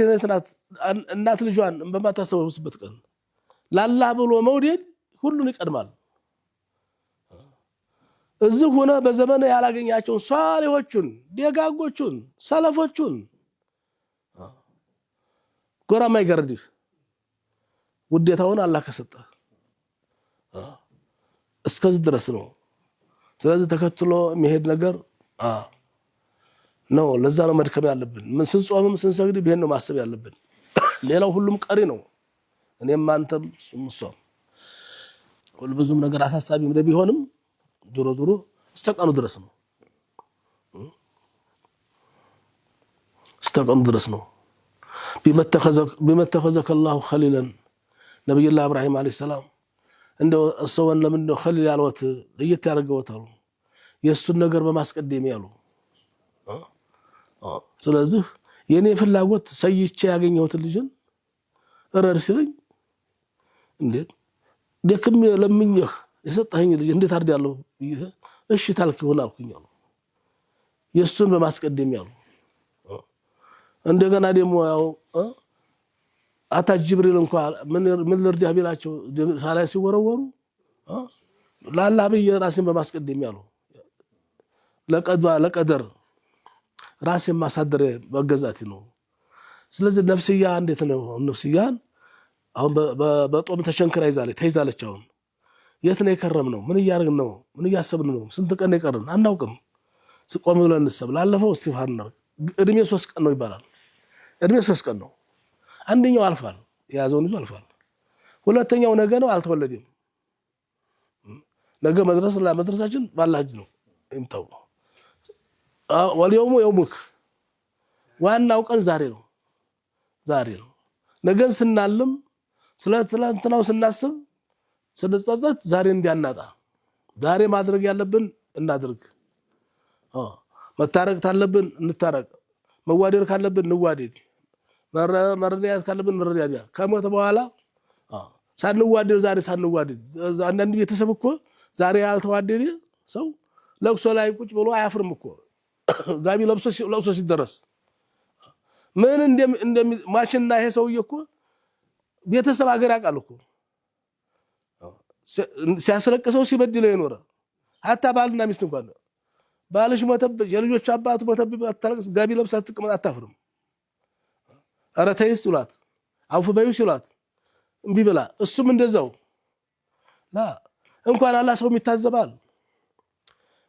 እናት ልጇን በማታሰበውበት ቀን ላላህ ብሎ መውደድ ሁሉን ይቀድማል እዚህ ሆነ በዘመነ ያላገኛቸው ሷሊሆቹን ደጋጎቹን ሰለፎቹን ጎራማ ይገርድህ ውዴታውን አላህ ከሰጠ እስከዚህ ድረስ ነው። ስለዚህ ተከትሎ የሚሄድ ነገር ነው። ለዛ ነው መድከም ያለብን። ምን ስንጾምም ስንሰግድ ይሄን ነው ማሰብ ያለብን። ሌላው ሁሉም ቀሪ ነው። እኔም አንተም እሱም ሁሉ ብዙም ነገር አሳሳቢ ቢሆንም ዞሮ እስተቀኑ ድረስ ነው። እስተቀኑ ድረስ ነው። ቢመተኸዘከ አላሁ ኸሊለን ነብዩላህ ኢብራሂም አለይሂ ሰላም እንደው ሰውን ለምን ነው ኸሊል ያልወት ለየት ያደርገውታል የሱን ነገር በማስቀደም ያሉ ስለዚህ የኔ ፍላጎት ሰይቼ ያገኘሁት ልጅን እረር ሲለኝ እንዴት ደክም ለምኝህ የሰጠኸኝ ልጅ እንዴት አርዳለሁ እሺ ታልክ ይሆን አልኩኝ አሉ የሱን በማስቀደም ያሉ እንደገና ደግሞ ያው አታ ጅብሪል እንኳን ምን ልርዳህ ቢላቸው ሳላይ ሲወረወሩ ለአላህ በየራሴን በማስቀደም ያሉ ለቀደር ራሴን ማሳደር በገዛት ነው። ስለዚህ ነፍስያ እንዴት ነው? ነፍስያን አሁን በጦም ተሸንክራ ተይዛለች። አሁን የት ነው የከረምነው? ምን እያደረግን ነው? ምን እያሰብን ነው? ስንት ቀን የቀረን አናውቅም። ስቆም ብለን እንሰብ ላለፈው እስቲግፋር እናድርግ። እድሜ 3 ቀን ነው ይባላል። እድሜ 3 ቀን ነው። አንደኛው አልፏል፣ የያዘውን ይዞ አልፏል። ሁለተኛው ነገ ነው፣ አልተወለደም። ነገ መድረሳችን ባላህ እጅ ነው የምታውቀው። ወልየውሙ የውሙክ ዋናው ቀን ዛሬ ነው። ዛሬ ነው። ነገን ስናልም ስለ ትላንትናው ስናስብ ስንጸጸት ዛሬ እንዲያናጣ ዛሬ ማድረግ ያለብን እናድርግ። መታረቅ ካለብን እንታረቅ፣ መዋደድ ካለብን እንዋደድ፣ መረዳዳት ካለብን እንረዳዳ። ከሞት በኋላ ሳንዋደድ ዛሬ ሳንዋደድ አንዳንድ ቤተሰብ እኮ ዛሬ ያልተዋደደ ሰው ለቅሶ ላይ ቁጭ ብሎ አያፍርም እኮ ጋቢ ለብሶ ሲደረስ ምን ማሽንና ይሄ ሰውዬ እኮ ቤተሰብ ሀገር ያውቃል እኮ ሲያስለቅሰው ሲበድለው የኖረ ሀታ ባልና ሚስት እንኳን ባልሽ ሞተብሽ የልጆች አባት ሞተብሽ አታለቅስ ጋቢ ለብሳ ትቀመጥ አታፍርም። ኧረ ተይስ ይሏት አውፍ በዩ ሲሏት እምቢ ብላ እሱም እንደዛው እንኳን አላህ ሰው ይታዘባል።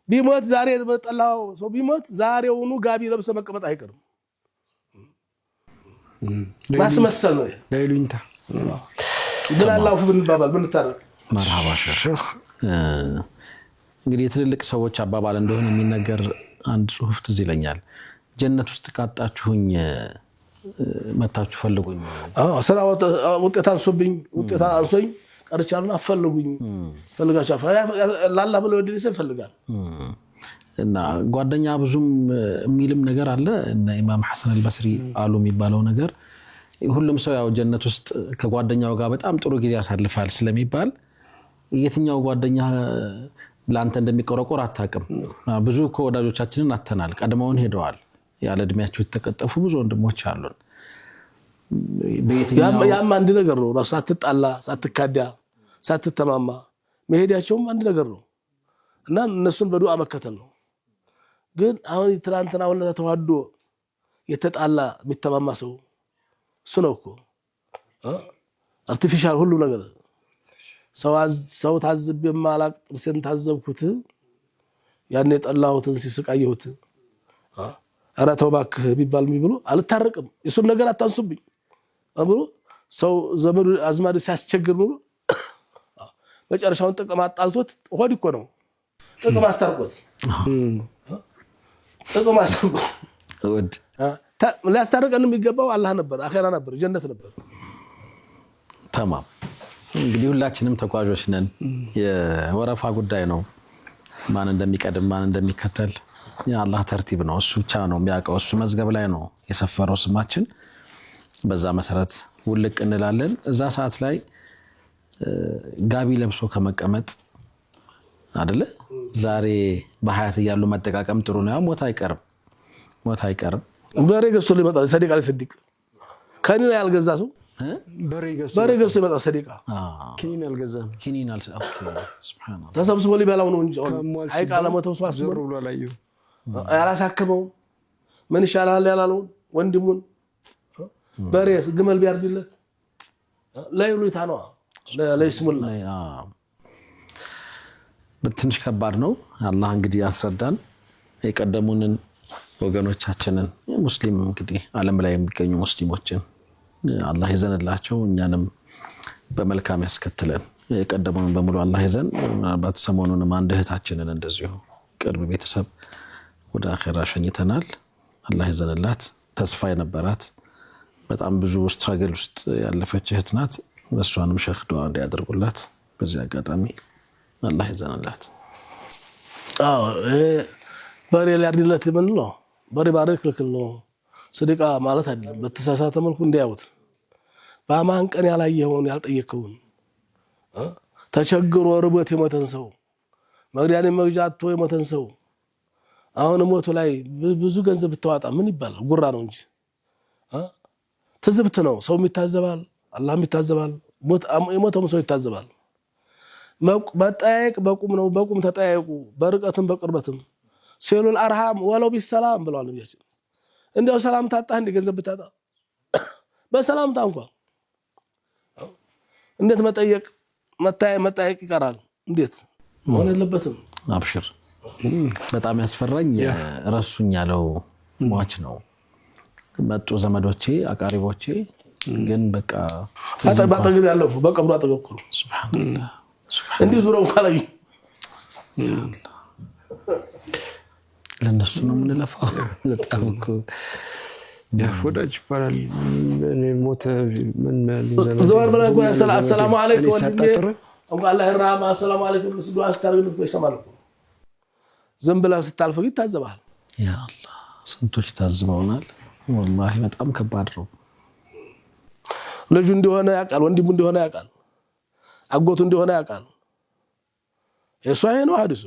ቢሞት ዛሬ በጠላው ሰው ቢሞት ዛሬውኑ ጋቢ ለብሰ መቀመጥ አይቀርም። ማስመሰል ነው ለይሉኝታ ብላላው ብንባባል ብንታረቅ መርሐባ ሼህ። እንግዲህ የትልልቅ ሰዎች አባባል እንደሆነ የሚነገር አንድ ጽሁፍ ትዝ ይለኛል። ጀነት ውስጥ ካጣችሁኝ መታችሁ ፈልጉኝ። ስራ ውጤት አንሶኝ ቀርቻለሁ አፈልጉኝ ፈልጋቻ ላላ ብሎ ወዲስ ይፈልጋል። እና ጓደኛ ብዙም የሚልም ነገር አለ። እና ኢማም ሐሰን አልበስሪ አሉ የሚባለው ነገር ሁሉም ሰው ያው ጀነት ውስጥ ከጓደኛው ጋር በጣም ጥሩ ጊዜ ያሳልፋል ስለሚባል የትኛው ጓደኛ ላንተ እንደሚቆረቆር አታውቅም። ብዙ ወዳጆቻችንን አተናል፣ ቀድመውን ሄደዋል። ያለ እድሜያቸው የተቀጠፉ ብዙ ወንድሞች አሉን። ያም አንድ ነገር ነው። ሳትጣላ ሳትካዳ ሳትተማማ መሄዳቸውም አንድ ነገር ነው እና እነሱን በዱዓ መከተል ነው። ግን አሁን ትላንትና ወለታ ተዋዶ የተጣላ የሚተማማ ሰው እሱ ነው እኮ አርቲፊሻል ሁሉ ነገር ሰው ታዝብ የማላቅ ጥርሴን ታዘብኩት ያኔ ጠላሁትን ሲስቃየሁት ኧረ ተው እባክህ ቢባል ብሎ አልታረቅም። እሱን ነገር አታንሱብኝ አብሮ ሰው ዘመዱ አዝማዱ ሲያስቸግር ነው መጨረሻውን ጥቅም አጣልቶት ሆድ እኮ ነው ጥቅም አስታርቆት ወድ ሊያስታርቀን የሚገባው አላህ ነበር፣ አኺራ ነበር፣ ጀነት ነበር። ተማም እንግዲህ ሁላችንም ተጓዦች ነን። የወረፋ ጉዳይ ነው። ማን እንደሚቀድም ማን እንደሚከተል የአላህ ተርቲብ ነው። እሱ ብቻ ነው የሚያውቀው። እሱ መዝገብ ላይ ነው የሰፈረው ስማችን። በዛ መሰረት ውልቅ እንላለን። እዛ ሰዓት ላይ ጋቢ ለብሶ ከመቀመጥ አይደለ ዛሬ በሐያት ያሉ መጠቃቀም ጥሩ ነው። ሞት አይቀርም። በሬ ገዝቶ ሊመጣ ሰዲቅ አለ ሰዲቅ ከኔ ያልገዛ ሰው በሬ ገዝቶ ይመጣል ሰደቃ ኪኒን አልገዛም ኦኬ ሱብሃንአላህ ተሰብስቦ ሊበላው ነው እንጂ አይቃ ለመተው ሰው አስቦ ብሎ አላየው ያላሳከመው ምን ይሻላል ያላለው ወንድሙን በሬ ግመል ቢያርድለት ላይሉታ ነው ለይስሙላ በትንሽ ከባድ ነው አላህ እንግዲህ ያስረዳን የቀደሙንን ወገኖቻችንን ሙስሊም እንግዲህ ዓለም ላይ የሚገኙ ሙስሊሞችን አላህ ይዘንላቸው እኛንም በመልካም ያስከትለን የቀደሙንን በሙሉ አላህ ይዘን ምናልባት ሰሞኑንም አንድ እህታችንን እንደዚሁ ቅርብ ቤተሰብ ወደ አኺራ ሸኝተናል አላህ ይዘንላት ተስፋ የነበራት በጣም ብዙ ስትራግል ውስጥ ያለፈች እህት ናት እሷንም ሸህ ዱዓ እንዲያደርጉላት በዚህ አጋጣሚ አላህ ይዘንላት በሬ ሊያርድለት ምን ነው በሬ ባረክ ልክል ነው ሰደቃ ማለት አይደለም በተሳሳተ መልኩ እንዲያውት በአማን ቀን ያላየውን ያልጠየከውን ተቸግሮ ርቦት የሞተን ሰው መግዲያን መግጃቶ የሞተን ሰው አሁን ሞቱ ላይ ብዙ ገንዘብ ብትዋጣ ምን ይባላል ጉራ ነው እንጂ ትዝብት ነው ሰው ይታዘባል አላህም ይታዘባል የሞተም ሰው ይታዘባል መጣየቅ በቁም ነው በቁም ተጣየቁ በርቀትም በቅርበትም ሲሉል አርሃም ወለው ቢሰላም ብለዋል ነብያችን እንደው ሰላም ታጣ እንደ ገንዘብ ብታጣ በሰላምታ እንኳን እንዴት መጠየቅ መጣየቅ ይቀራል እንዴት ሆነ የለበትም አብሽር በጣም ያስፈራኝ ረሱኝ ያለው ሟች ነው መጡ ዘመዶቼ አቃሪቦቼ ግን በቃ ባጠገብ ያለው በቀብሩ አጠገብ ነው ሱብሃንአላህ እንዴ ዙረው ካላይ ለነሱ ነው የምንለፋው ለጣምኩ ያፎዳጅ ይባላል እኔ ሞተ ምን ዘወር ብላ ቆይ ሰላም አለይኩም ወንድሜ አላህ ይርሃም ሰላም አለይኩም ለስዱ አስተርግልት በሰማል ዝም ብላ ስታልፈው ይታዘባል ያ አላህ ስንቶች ታዝበውናል ወላሂ በጣም ከባድ ነው ልጁ እንደሆነ ያቃል ወንድሙ እንደሆነ ያቃል አጎቱ እንደሆነ ያቃል የሷይ ነው ሐዲሱ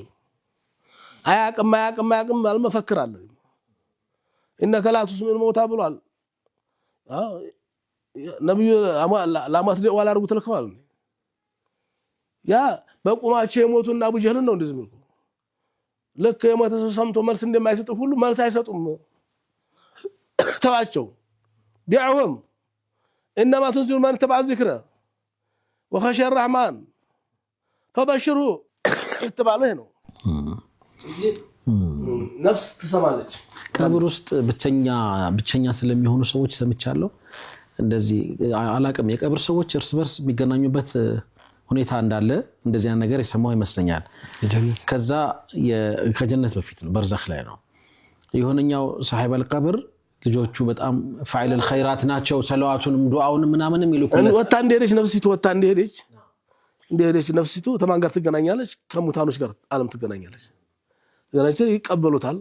አያቅም አልመፈክራለ انك لا تسمع الموتى ብሏል ነብዩ ላማት ወላ አርጉ ተልከዋል ያ በቁማቸው የሞቱና አቡ ጀህል ነው እንደዚህ ምንኩ ለከ የሞተ ሰው ሰምቶ መልስ እንደማይሰጥ ሁሉ መልስ አይሰጡም ተዋቸው ዲعهم انما تنزل من تبع الذكر وخشى الرحمن فبشره اتبعوا ነው ነፍስ ተሰማለች ቀብር ውስጥ ብቸኛ ስለሚሆኑ ሰዎች ሰምቻለሁ እንደዚህ አላቀም የቀብር ሰዎች እርስ በርስ የሚገናኙበት ሁኔታ እንዳለ እንደዚህ ነገር የሰማው ይመስለኛል ከዛ ከጀነት በፊት ነው በርዘኽ ላይ ነው የሆነኛው صاحب القبر ልጆቹ በጣም فاعل الخيرات ናቸው ሰላዋቱንም ዱዓውንም ምናምንም ይልኩለት ወጣ እንደሄደች ነፍሲቱ ወጣ እንደሄደች ነፍሲቱ ተማን ጋር ትገናኛለች ከሙታኖች ጋር ዓለም ትገናኛለች ገናቸው ይቀበሉታል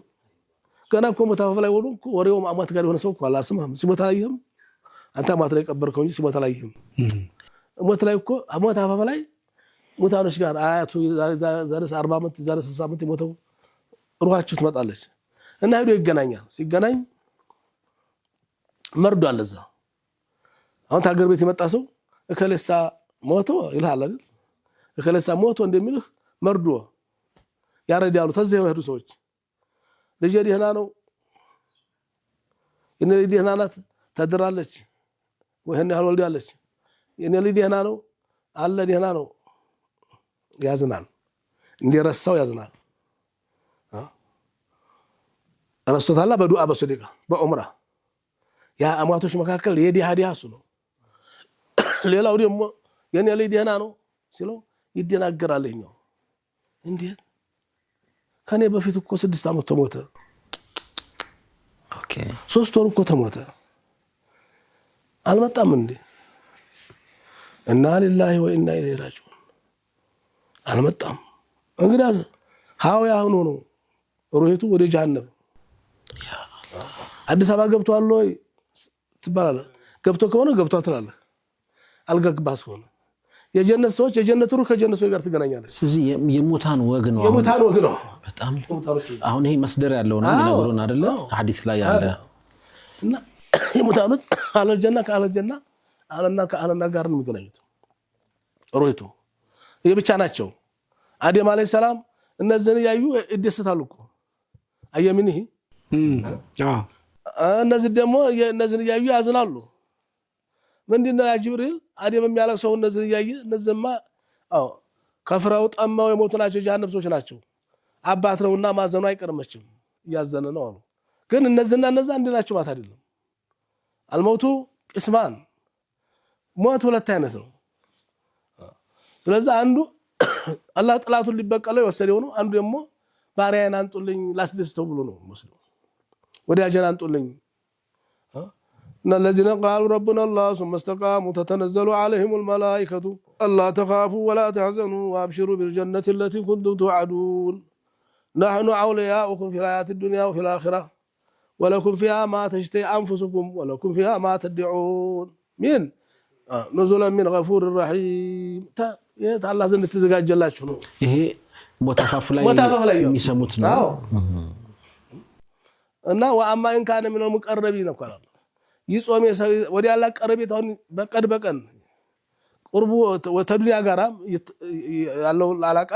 ገና እኮ ሞታው ላይ ወሬው አማት ጋር የሆነ ሰው እኮ አላስማም ሲሞታ ላይም አንተ አማት ላይ ቀበርከው እንጂ ሲሞታ ላይም ሞት ላይ እኮ አማት አፋፋ ላይ ሙታኖች ጋር አያቱ ዛሬ 40 አመት ዛሬ 60 አመት ይሞተው ሩሃችሁ ትመጣለች እና ሄዶ ይገናኛል ሲገናኝ መርዶ አለዛ አሁን ታገር ቤት የመጣ ሰው እከለሳ ሞቶ ይልሃል አይደል እከለሳ ሞቶ እንደሚልህ መርዶ ያረዳሉ ተዘው ይሄዱ ሰዎች ልጅ ደህና ነው እነ ልጅ ደህና ናት ተድራለች ወህነ ያህል ወልዳለች እነ ልጅ ደህና ነው አለ ደህና ነው ያዝናል እንደረሳው ያዝናል ረሱታላ በዱዓ በሰደቃ በኡምራ ያ አማቶች መካከል የዲሃዲያሱ ነው ሌላው ደግሞ የኔ ልጅ ደህና ነው ሲለው ይደናገራልኛው እንዴት ከኔ በፊት እኮ 6 አመት ተሞተ ኦኬ 3 ወር እኮ ተሞተ አልመጣም እንዴ እና لله وإنا إليه راجعون አልመጣም እንግዲህ ሃው ያሁን ነው ሩህቱ ወደ ጀሃነም አዲስ አበባ ገብቷል ወይ ትባላለ ገብቶ ከሆነ ገብቷ ትላለህ አልገባስ ሆነ የጀነት ሰዎች የጀነት ሩህ ከጀነት ሰዎች ጋር ትገናኛለች ስለዚህ የሙታን ወግ ነው በጣም አሁን ይሄ መስደር ያለው ነው ነገሩን አይደለ ሐዲስ ላይ ያለ እና የሙታኖች አለጀና ካለጀና ከአለና ጋር ነው የሚገናኙት። ሩይቱ ይሄ ብቻ ናቸው። አደም አለይሂ ሰላም እነዚህን ያዩ ይደሰታሉ እኮ አየሚንህ እነዚህ ደግሞ እነዚህን ያዩ ያዝናሉ። ምንድነው ያ ጅብሪል አደም የሚያለቅሰው እነዚህን ያየ እነዚህማ ከፍረው ጠማው የሞቱ ናቸው፣ ጀሃነም ሰዎች ናቸው። አባት ነውና ማዘኑ አይቀርመችም እያዘነ ነው አሉ። ግን እነዚህና እነዛ አንድ ናቸው ማለት አይደለም። አልሞቱ ቅስማን ሞት ሁለት አይነት ነው። ስለዚህ አንዱ አላህ ጥላቱን ሊበቀለው የወሰደው ነው። አንዱ ደግሞ ባሪያን አንጡልኝ ላስደስተው ብሎ ነው ሙስሊም ወዲያጀን አንጡልኝ ان الذين قالوا ربنا الله ثم استقاموا تتنزل عليهم الملائكه الا تخافوا ولا تحزنوا وابشروا بالجنه التي كنتم توعدون نحن اولياؤكم في الحياه الدنيا وفي الاخره ولكم فيها ما تشتهي انفسكم ولكم فيها ما تدعون من نزلا من غفور رحيم الله زند تزጋጀላችሁ ነው። ይሄ ሞታፋፍ ላይ የሚሰሙት ነው እና ወአማ ኢን ካነ ሚነል ሙቀረቢን ነው ይጾም ወዲያ ያላ ቀረቤታውን በቀን ቁርቡ ወተዱንያ ጋራ ያለው አላቃ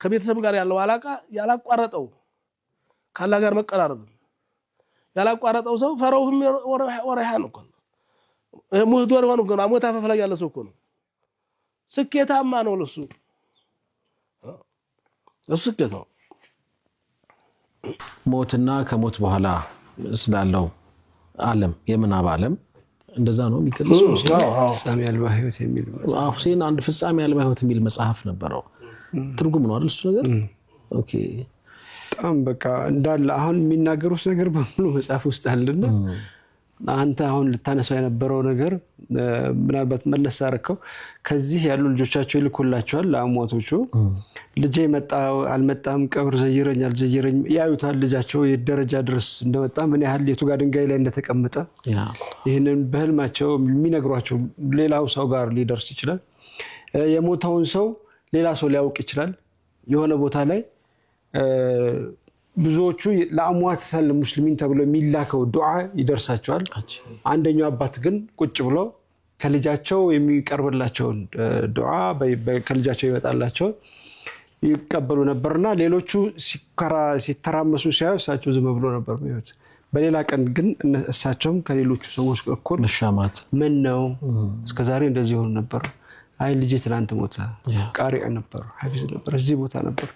ከቤተሰብ ጋር ያለው አላቃ ያላቋረጠው ካላ ጋር መቀራረብ ያላቋረጠው ሰው ፈረውም ወረሃን እኮ ሙህዶር ሆኖ ግን ሞታፋፍ ላይ ያለ ሰው እኮ ነው ስኬታማ ነው ለሱ ስኬት ነው። ሞትና ከሞት በኋላ ስላለው ዓለም የምናብ ዓለም እንደዛ ነው የሚገልጸው። ፍጻሜ አልባ ህይወት የሚል ሁሴን አንድ ፍጻሜ አልባ ህይወት የሚል መጽሐፍ ነበረው። ትርጉም ነው አይደል እሱ ነገር? ኦኬ በጣም በቃ እንዳለ አሁን የሚናገሩት ነገር በሙሉ መጽሐፍ ውስጥ አለና አንተ አሁን ልታነሳው የነበረው ነገር ምናልባት መለስ አርከው ከዚህ ያሉ ልጆቻቸው ይልኩላቸዋል ለአሟቶቹ ልጄ መጣው አልመጣም ቀብር ዘይረኝ አልዘይረኝ ያዩታል። ልጃቸው የደረጃ ድረስ እንደመጣ ምን ያህል የቱ ጋር ድንጋይ ላይ እንደተቀመጠ ይሄንን በህልማቸው የሚነግሯቸው ሌላው ሰው ጋር ሊደርስ ይችላል። የሞተውን ሰው ሌላ ሰው ሊያውቅ ይችላል። የሆነ ቦታ ላይ ብዙዎቹ ለአሟት ሰለ ሙስሊሚን ተብሎ የሚላከው ዱዓ ይደርሳቸዋል። አንደኛው አባት ግን ቁጭ ብሎ ከልጃቸው የሚቀርብላቸው ዱዓ ከልጃቸው ይመጣላቸው ይቀበሉ ነበርና ሌሎቹ ሲተራመሱ ሲያዩ እሳቸው ዝም ብሎ ነበር የሚሉት። በሌላ ቀን ግን እሳቸውም ከሌሎቹ ሰዎች እኩል መሻማት ምን ነው እስከዛሬ እንደዚህ ሆነ ነበር። አይ ልጅ ትናንት ሞተ ቃሪዕ ነበር ሐፊዝ ነበር እዚህ ቦታ ነበር።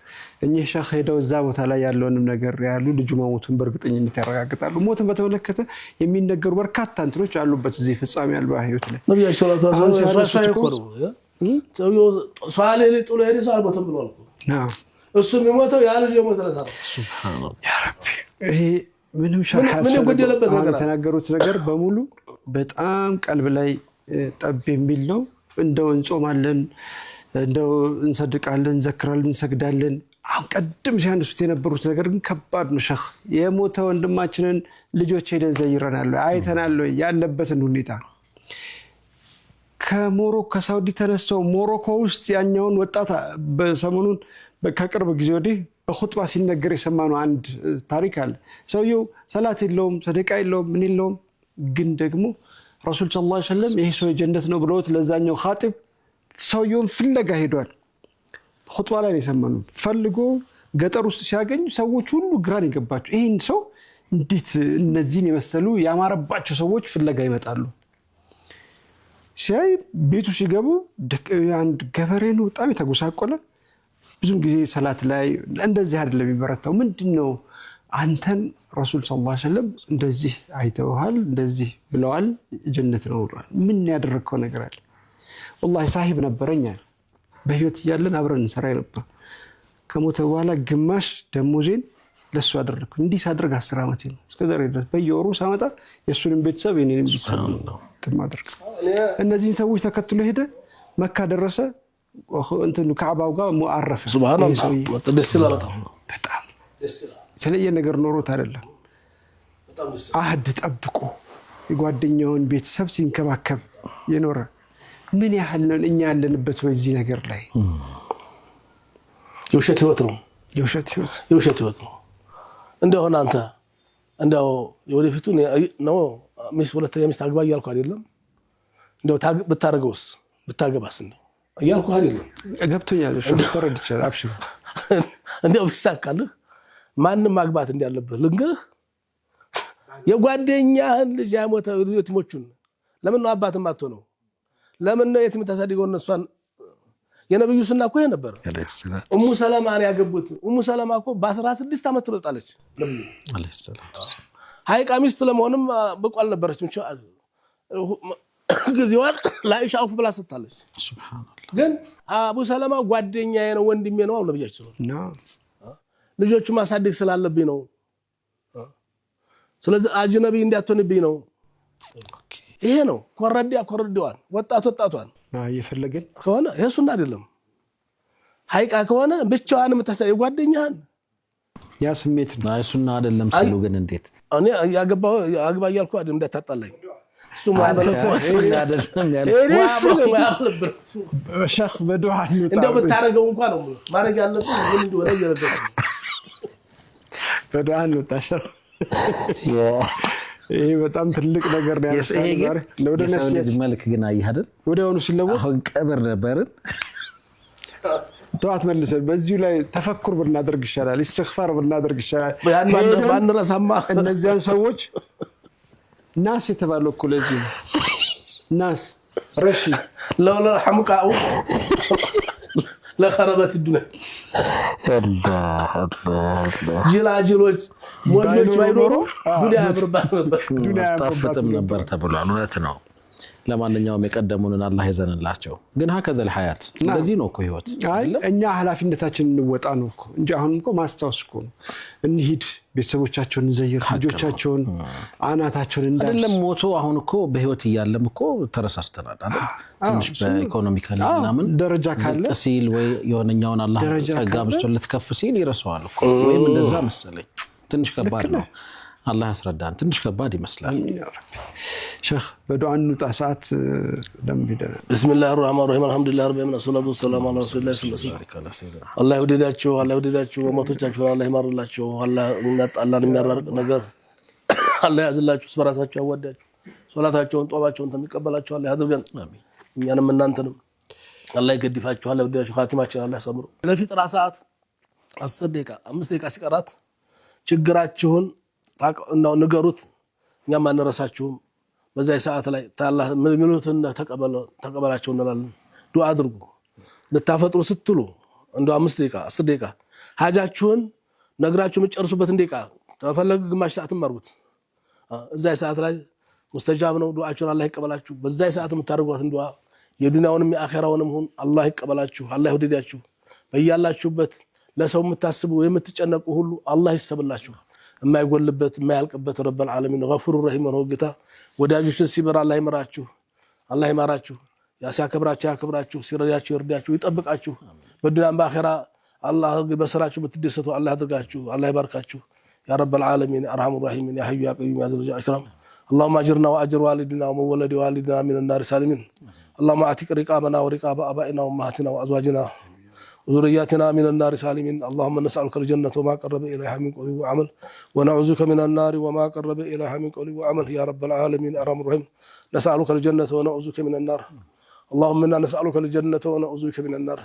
እኚህ ሸህ ሄደው እዛ ቦታ ላይ ያለውንም ነገር ያሉ ልጁ መሞቱን በእርግጠኝነት ያረጋግጣሉ። ሞትን በተመለከተ የሚነገሩ በርካታ እንትኖች አሉበት እዚህ ፍጻሜ አልባ ህይወት ላይ ነብዩ ሰለላሁ ዐለይሂ ወሰለም ሷሌ ሊጥሉ ሄደው አልሞተም ብለዋል። እሱ የሚሞተው ያ ልጅ የሞተለት ነው። ሱብሃንአላህ ያ ረቢ ይሄ ምንም ሻህ የጎደለበት ነገር የተናገሩት ነገር በሙሉ በጣም ቀልብ ላይ ጠብ የሚል ነው። እንደው እንጾማለን እንደው እንሰድቃለን እንዘክራለን እንሰግዳለን አሁን ቀደም ሲያነሱት የነበሩት ነገር ግን ከባድ ነው። ሸህ የሞተ ወንድማችንን ልጆች ሄደን ዘይረናል አይተናል ያለበትን ሁኔታ ከሞሮኮ ከሳውዲ ተነስተው ሞሮኮ ውስጥ ያኛውን ወጣት በሰሞኑን ከቅርብ ጊዜ ወዲህ በኹጥባ ሲነገር የሰማነው አንድ ታሪክ አለ። ሰውየው ሰላት የለውም ሰደቃ የለውም ምን የለውም ግን ደግሞ ረሱል ሰለላሁ ዐለይሂ ወሰለም ይሄ ሰው ጀነት ነው ብለውት ለዛኛው ኻጢብ ሰውየውን ፍለጋ ሄዷል። ኹጥባ ላይ ነው የሰማነው። ፈልጎ ገጠር ውስጥ ሲያገኝ ሰዎች ሁሉ ግራን ይገባቸው ይሄን ሰው እንዴት እነዚህን የመሰሉ ያማረባቸው ሰዎች ፍለጋ ይመጣሉ። ሲያይ ቤቱ ሲገቡ አንድ ገበሬ ነው በጣም የተጎሳቆለ ብዙም ጊዜ ሰላት ላይ እንደዚህ አይደለም የሚበረታው። ምንድነው አንተን ረሱል ሰለላሁ ዐለይሂ ወሰለም እንደዚህ አይተውሃል እንደዚህ ብለዋል ጀነት ነው ብለዋል። ምን ያደረከው ነገር አለ? والله صاحب ነበረኛ በህይወት ያለን አብረን እንሰራ ነበር። ከሞተ በኋላ ግማሽ ደሞዜን ለሱ አደረኩ። እንዲህ ሳደርግ 10 አመት ነው እስከዛሬ ድረስ በየወሩ ሳመጣ የሱንም ቤተሰብ የኔንም ቤተሰብ ነው ተማድረግ። እነዚህን ሰዎች ተከትሎ ሄደ መካ ደረሰ። እንትን ከዓባው ጋር ሙአረፈ ሱብሃንአላህ ደስ ይላል በጣም ስለየ ነገር ኖሮት አይደለም አህድ ጠብቆ የጓደኛውን ቤተሰብ ሲንከባከብ የኖረ ምን ያህል ነው እኛ ያለንበት በዚህ ነገር ላይ የውሸት ህይወት ነው እንደው አንተ እንደው የወደፊቱን ነው ሚስት ሁለተኛ ሚስት አግባ እያልኩ አይደለም እንደው ብታረገውስ ብታገባስ እንደው እያልኩ አይደለም ገብቶኛል። እሺ ተረድቻለሁ። አብሽር እንደው ቢሳካልህ ማንም ማግባት እንዳለበት ልንገርህ። የጓደኛህን ልጅ ያሞተው የቲሞቹን ለምን ነው አባትም አትሆነው? ለምን ነው የቲም ተሰድገው እነሷን? የነብዩ ሱና እኮ ይሄ ነበር። ኡሙ ሰለማን ያገቡት። ኡሙ ሰለማ እኮ በ16 ዓመት ትበልጣለች ነብዩ አለይሂ ሰላም። ሀይቃ ሚስት ለመሆንም ብቁ አልነበረችም። ጊዜዋን ለአይሻ አውፍ ብላ ሰጥታለች። ሱብሃንአላህ። ግን አቡ ሰለማ ጓደኛዬ ነው ወንድሜ ነው አሉ ነብያችን ነው። ልጆቹ ማሳደግ ስላለብኝ ነው። ስለዚህ አጅነቢ እንዳትሆንብኝ ነው። ይሄ ነው ኮረዲዋን ወጣቷን እየፈለገን ከሆነ ይሄ ሱና አይደለም። ሀይቃ ከሆነ ብቻዋን የምታሳይ ጓደኛህን ያ ስሜት ነው። አይ ሱና አይደለም ሲሉ ግን እንዴት እኔ አግባ እያልኩ አይደለም እንዳታጣላኝ። እሱ ማለት ነው ሱና አይደለም ያለው ሸኽ በዱዓ እንደው ብታረገው እንኳን ነው ማረግ ያለብህ ምን እንደሆነ እየረዳህ በዱዓ ነው ታሸኽ። ይሄ በጣም ትልቅ ነገር ነው ያሳየው። ዛሬ ለወደ ነፍስ መልክ ግን አየህ አይደል ወዲያውኑ ሲለወጥ አሁን ቀብር ነበርን ተዋት መልሰን በዚሁ ላይ ተፈኩር ብናደርግ ይሻላል፣ ኢስቲግፋር ብናደርግ ይሻላል። ባንረሳማ እነዚያን ሰዎች ናስ የተባለው እኮ ለዚህ ናስ ረሺ ለወላ ሐምቃው ለኸረበት ዱንያ ጅላጅሎች ሞኞች ባይኖሩ ዱንያ ያምርባት ነበር፣ ዱንያ ያጣፍጥም ነበር ተብሏል። እውነት ነው። ለማንኛውም የቀደሙንን አላህ ይዘንላቸው። ግን ሀከዘል ሐያት እንደዚህ ነው እኮ ህይወት። እኛ ኃላፊነታችንን እንወጣ ነው እኮ እንጂ አሁን እኮ ማስታወስ እኮ ነው። እንሂድ ቤተሰቦቻቸውን እንዘይር፣ ልጆቻቸውን አናታቸውን እንዳል አይደለም ሞቶ አሁን እኮ በህይወት እያለም እኮ ተረሳስተናል አይደል? ትንሽ በኢኮኖሚካሊ ምናምን ደረጃ ካለ ሲል ወይ የሆነኛውን አላህ ጸጋ ብስቶለት ከፍ ሲል ይረሳዋል እኮ ወይም እንደዛ መሰለኝ። ትንሽ ከባድ ነው። አላህ ያስረዳን። ትንሽ ከባድ ይመስላል። ሸኽ በዱዓ እንውጣ። ሰዓት ደም ቢደረ ቢስሚላሂር ረህማኒር ረሂም አልሐምዱሊላሂ ረቢል ዓለሚን ወሰላቱ ወሰላሙ ዐላ ረሱሊላሂ ሰለላሁ ዐለይሂ ወሰለም። አላህ ይወደዳችሁ ወሞቶቻችሁን አላህ ይማርላችሁ። አላህ እናጣላን የሚያራርቅ ነገር አላህ ያዝላችሁ። በራሳችሁ ያወዳችሁ ሶላታቸውን ጧባቸውን ተሚቀበላችሁ አላህ ያድርገን። አሜን። እኛንም እናንተንም አላህ ይገድፋችሁ። አላህ ይወደዳችሁ። ኻቲማችን አላህ ያሳምሩ። ለፊጥራ ሰዓት 10 ደቂቃ 5 ደቂቃ ሲቀራት ችግራችሁን ታውቁና ንገሩት። እኛም አንረሳችሁም። በዛ ሰዓት ላይ ታላህ ምንውትን ተቀበላቸው እንላለን። ዱዓ አድርጉ። ልታፈጥሩ ስትሉ እንደው 5 ደቂቃ 10 ደቂቃ ሀጃችሁን ነግራችሁ የምትጨርሱበት ደቂቃ ተፈለገ ግማሽ ሰዓት ማርጉት። እዛ ሰዓት ላይ ሙስተጃብ ነው። ዱዓችሁን አላህ ይቀበላችሁ። በዛ ሰዓት የምታደርጓትን ዱዓ የዱንያውንም የአኺራውንም ሁን አላህ ይቀበላችሁ። አላህ ይወደዳችሁ። በእያላችሁበት ለሰው የምታስቡ የምትጨነቁ ሁሉ አላህ ይሰብላችሁ። የማይጎልበት የማያልቅበት ረብል ዓለሚን ገፉር ረሂም ነው ጌታ። ወዳጆችን ሲበራ አላህ ይመራችሁ፣ አላህ ይማራችሁ፣ ያሲያከብራችሁ ያከብራችሁ፣ ሲረዳችሁ ይርዳችሁ፣ ይጠብቃችሁ። በዱንያም በአኺራ አላህ በስራችሁ ብትደሰቱ አላህ ያድርጋችሁ፣ አላህ ይባርካችሁ። ያ ረብል ዓለሚን አርሐሙ ረሂሚን ያ ሐዩ ያ ቀዩም ያ ዘል ኢክራም اللهم اجرنا واجر والدنا وولد والدنا من النار سالمين. اللهم اعتق رقابنا ورقاب ابائنا وامهاتنا وازواجنا وذرياتنا من النار سالمين. اللهم نسألك الجنة وما قرب إليها من قول وعمل ونعوذك من النار وما قرب إليها من قول وعمل يا رب العالمين أرحم الراحمين. نسألك الجنة ونعوذك من النار. اللهم إنا نسألك الجنة ونعوذك من النار.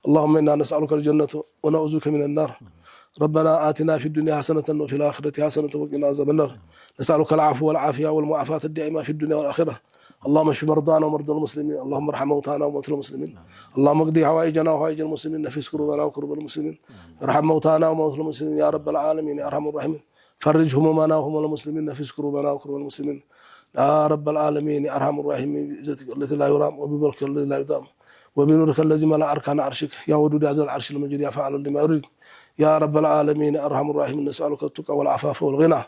اللهم إنا نسألك الجنة ونعوذك من النار. ربنا آتنا في الدنيا حسنة وفي الآخرة حسنة وقنا عذاب النار. نسألك العفو والعافية والمعافاة الدائمة في الدنيا والآخرة. اللهم اشف مرضانا ومرضى المسلمين. اللهم ارحم موتانا وموتى المسلمين. اللهم اقضي حوائجنا وحوائج المسلمين. نفس كروبنا وكروب المسلمين. ارحم موتانا وموتى المسلمين يا رب العالمين يا ارحم الراحمين. فرج همومنا وهموم المسلمين. نفس كروبنا وكروب المسلمين يا رب العالمين يا ارحم الراحمين. بعزتك التي لا يرام وببركة الذي لا يدام وبنورك الذي ملأ أركان عرشك يا ودود هذا العرش المجيد يا فاعل لما يريد يا رب العالمين يا ارحم الراحمين. نسألك التقى والعفاف والغنى.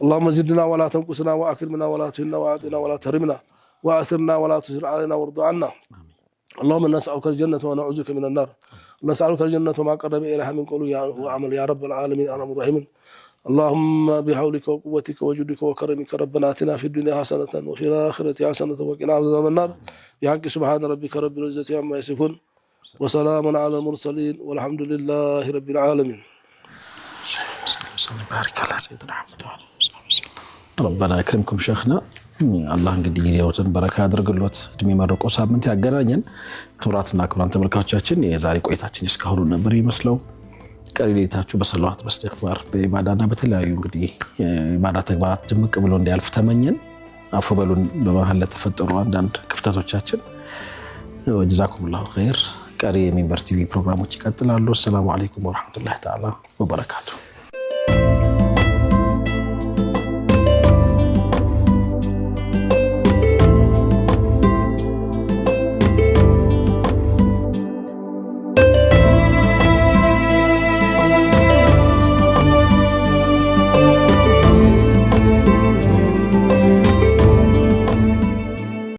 اللهم زدنا ولا تنقصنا واكرمنا ولا تهنا واعطنا ولا تحرمنا وآثرنا ولا تسر علينا وارض عنا. اللهم نسألك الجنة ونعوذك من النار. نسألك الجنة وما قرب إليها من قول وعمل يا رب العالمين يا أرحم الراحمين. اللهم بحولك وقوتك وجودك وكرمك ربنا آتنا في الدنيا حسنة وفي الآخرة حسنة وقنا عذاب النار. بحق سبحان ربك رب العزة عما يصفون وسلام على المرسلين والحمد لله رب العالمين. بارك الله سيدنا محمد. ربنا يكرمكم شيخنا. አላህ እንግዲህ ጊዜዎትን በረካ ያድርግሎት እድሜ መርቆ ሳምንት ያገናኘን። ክብራትና ክብራን ተመልካቾቻችን የዛሬ ቆይታችን እስካሁን ነበር ይመስለው። ቀሪ ሌሊታችሁ በሰላዋት በእስትግፋር በኢባዳና በተለያዩ እንግዲህ የኢባዳ ተግባራት ድምቅ ብሎ እንዲያልፍ ተመኘን። አፉ በሉን በመሀል ለተፈጠሩ አንዳንድ ክፍተቶቻችን። ወጀዛኩሙላሁ ኸይር። ቀሪ የሚንበር ቲቪ ፕሮግራሞች ይቀጥላሉ። ሰላም አለይኩም ወራህመቱላሂ ተዓላ ወበረካቱ።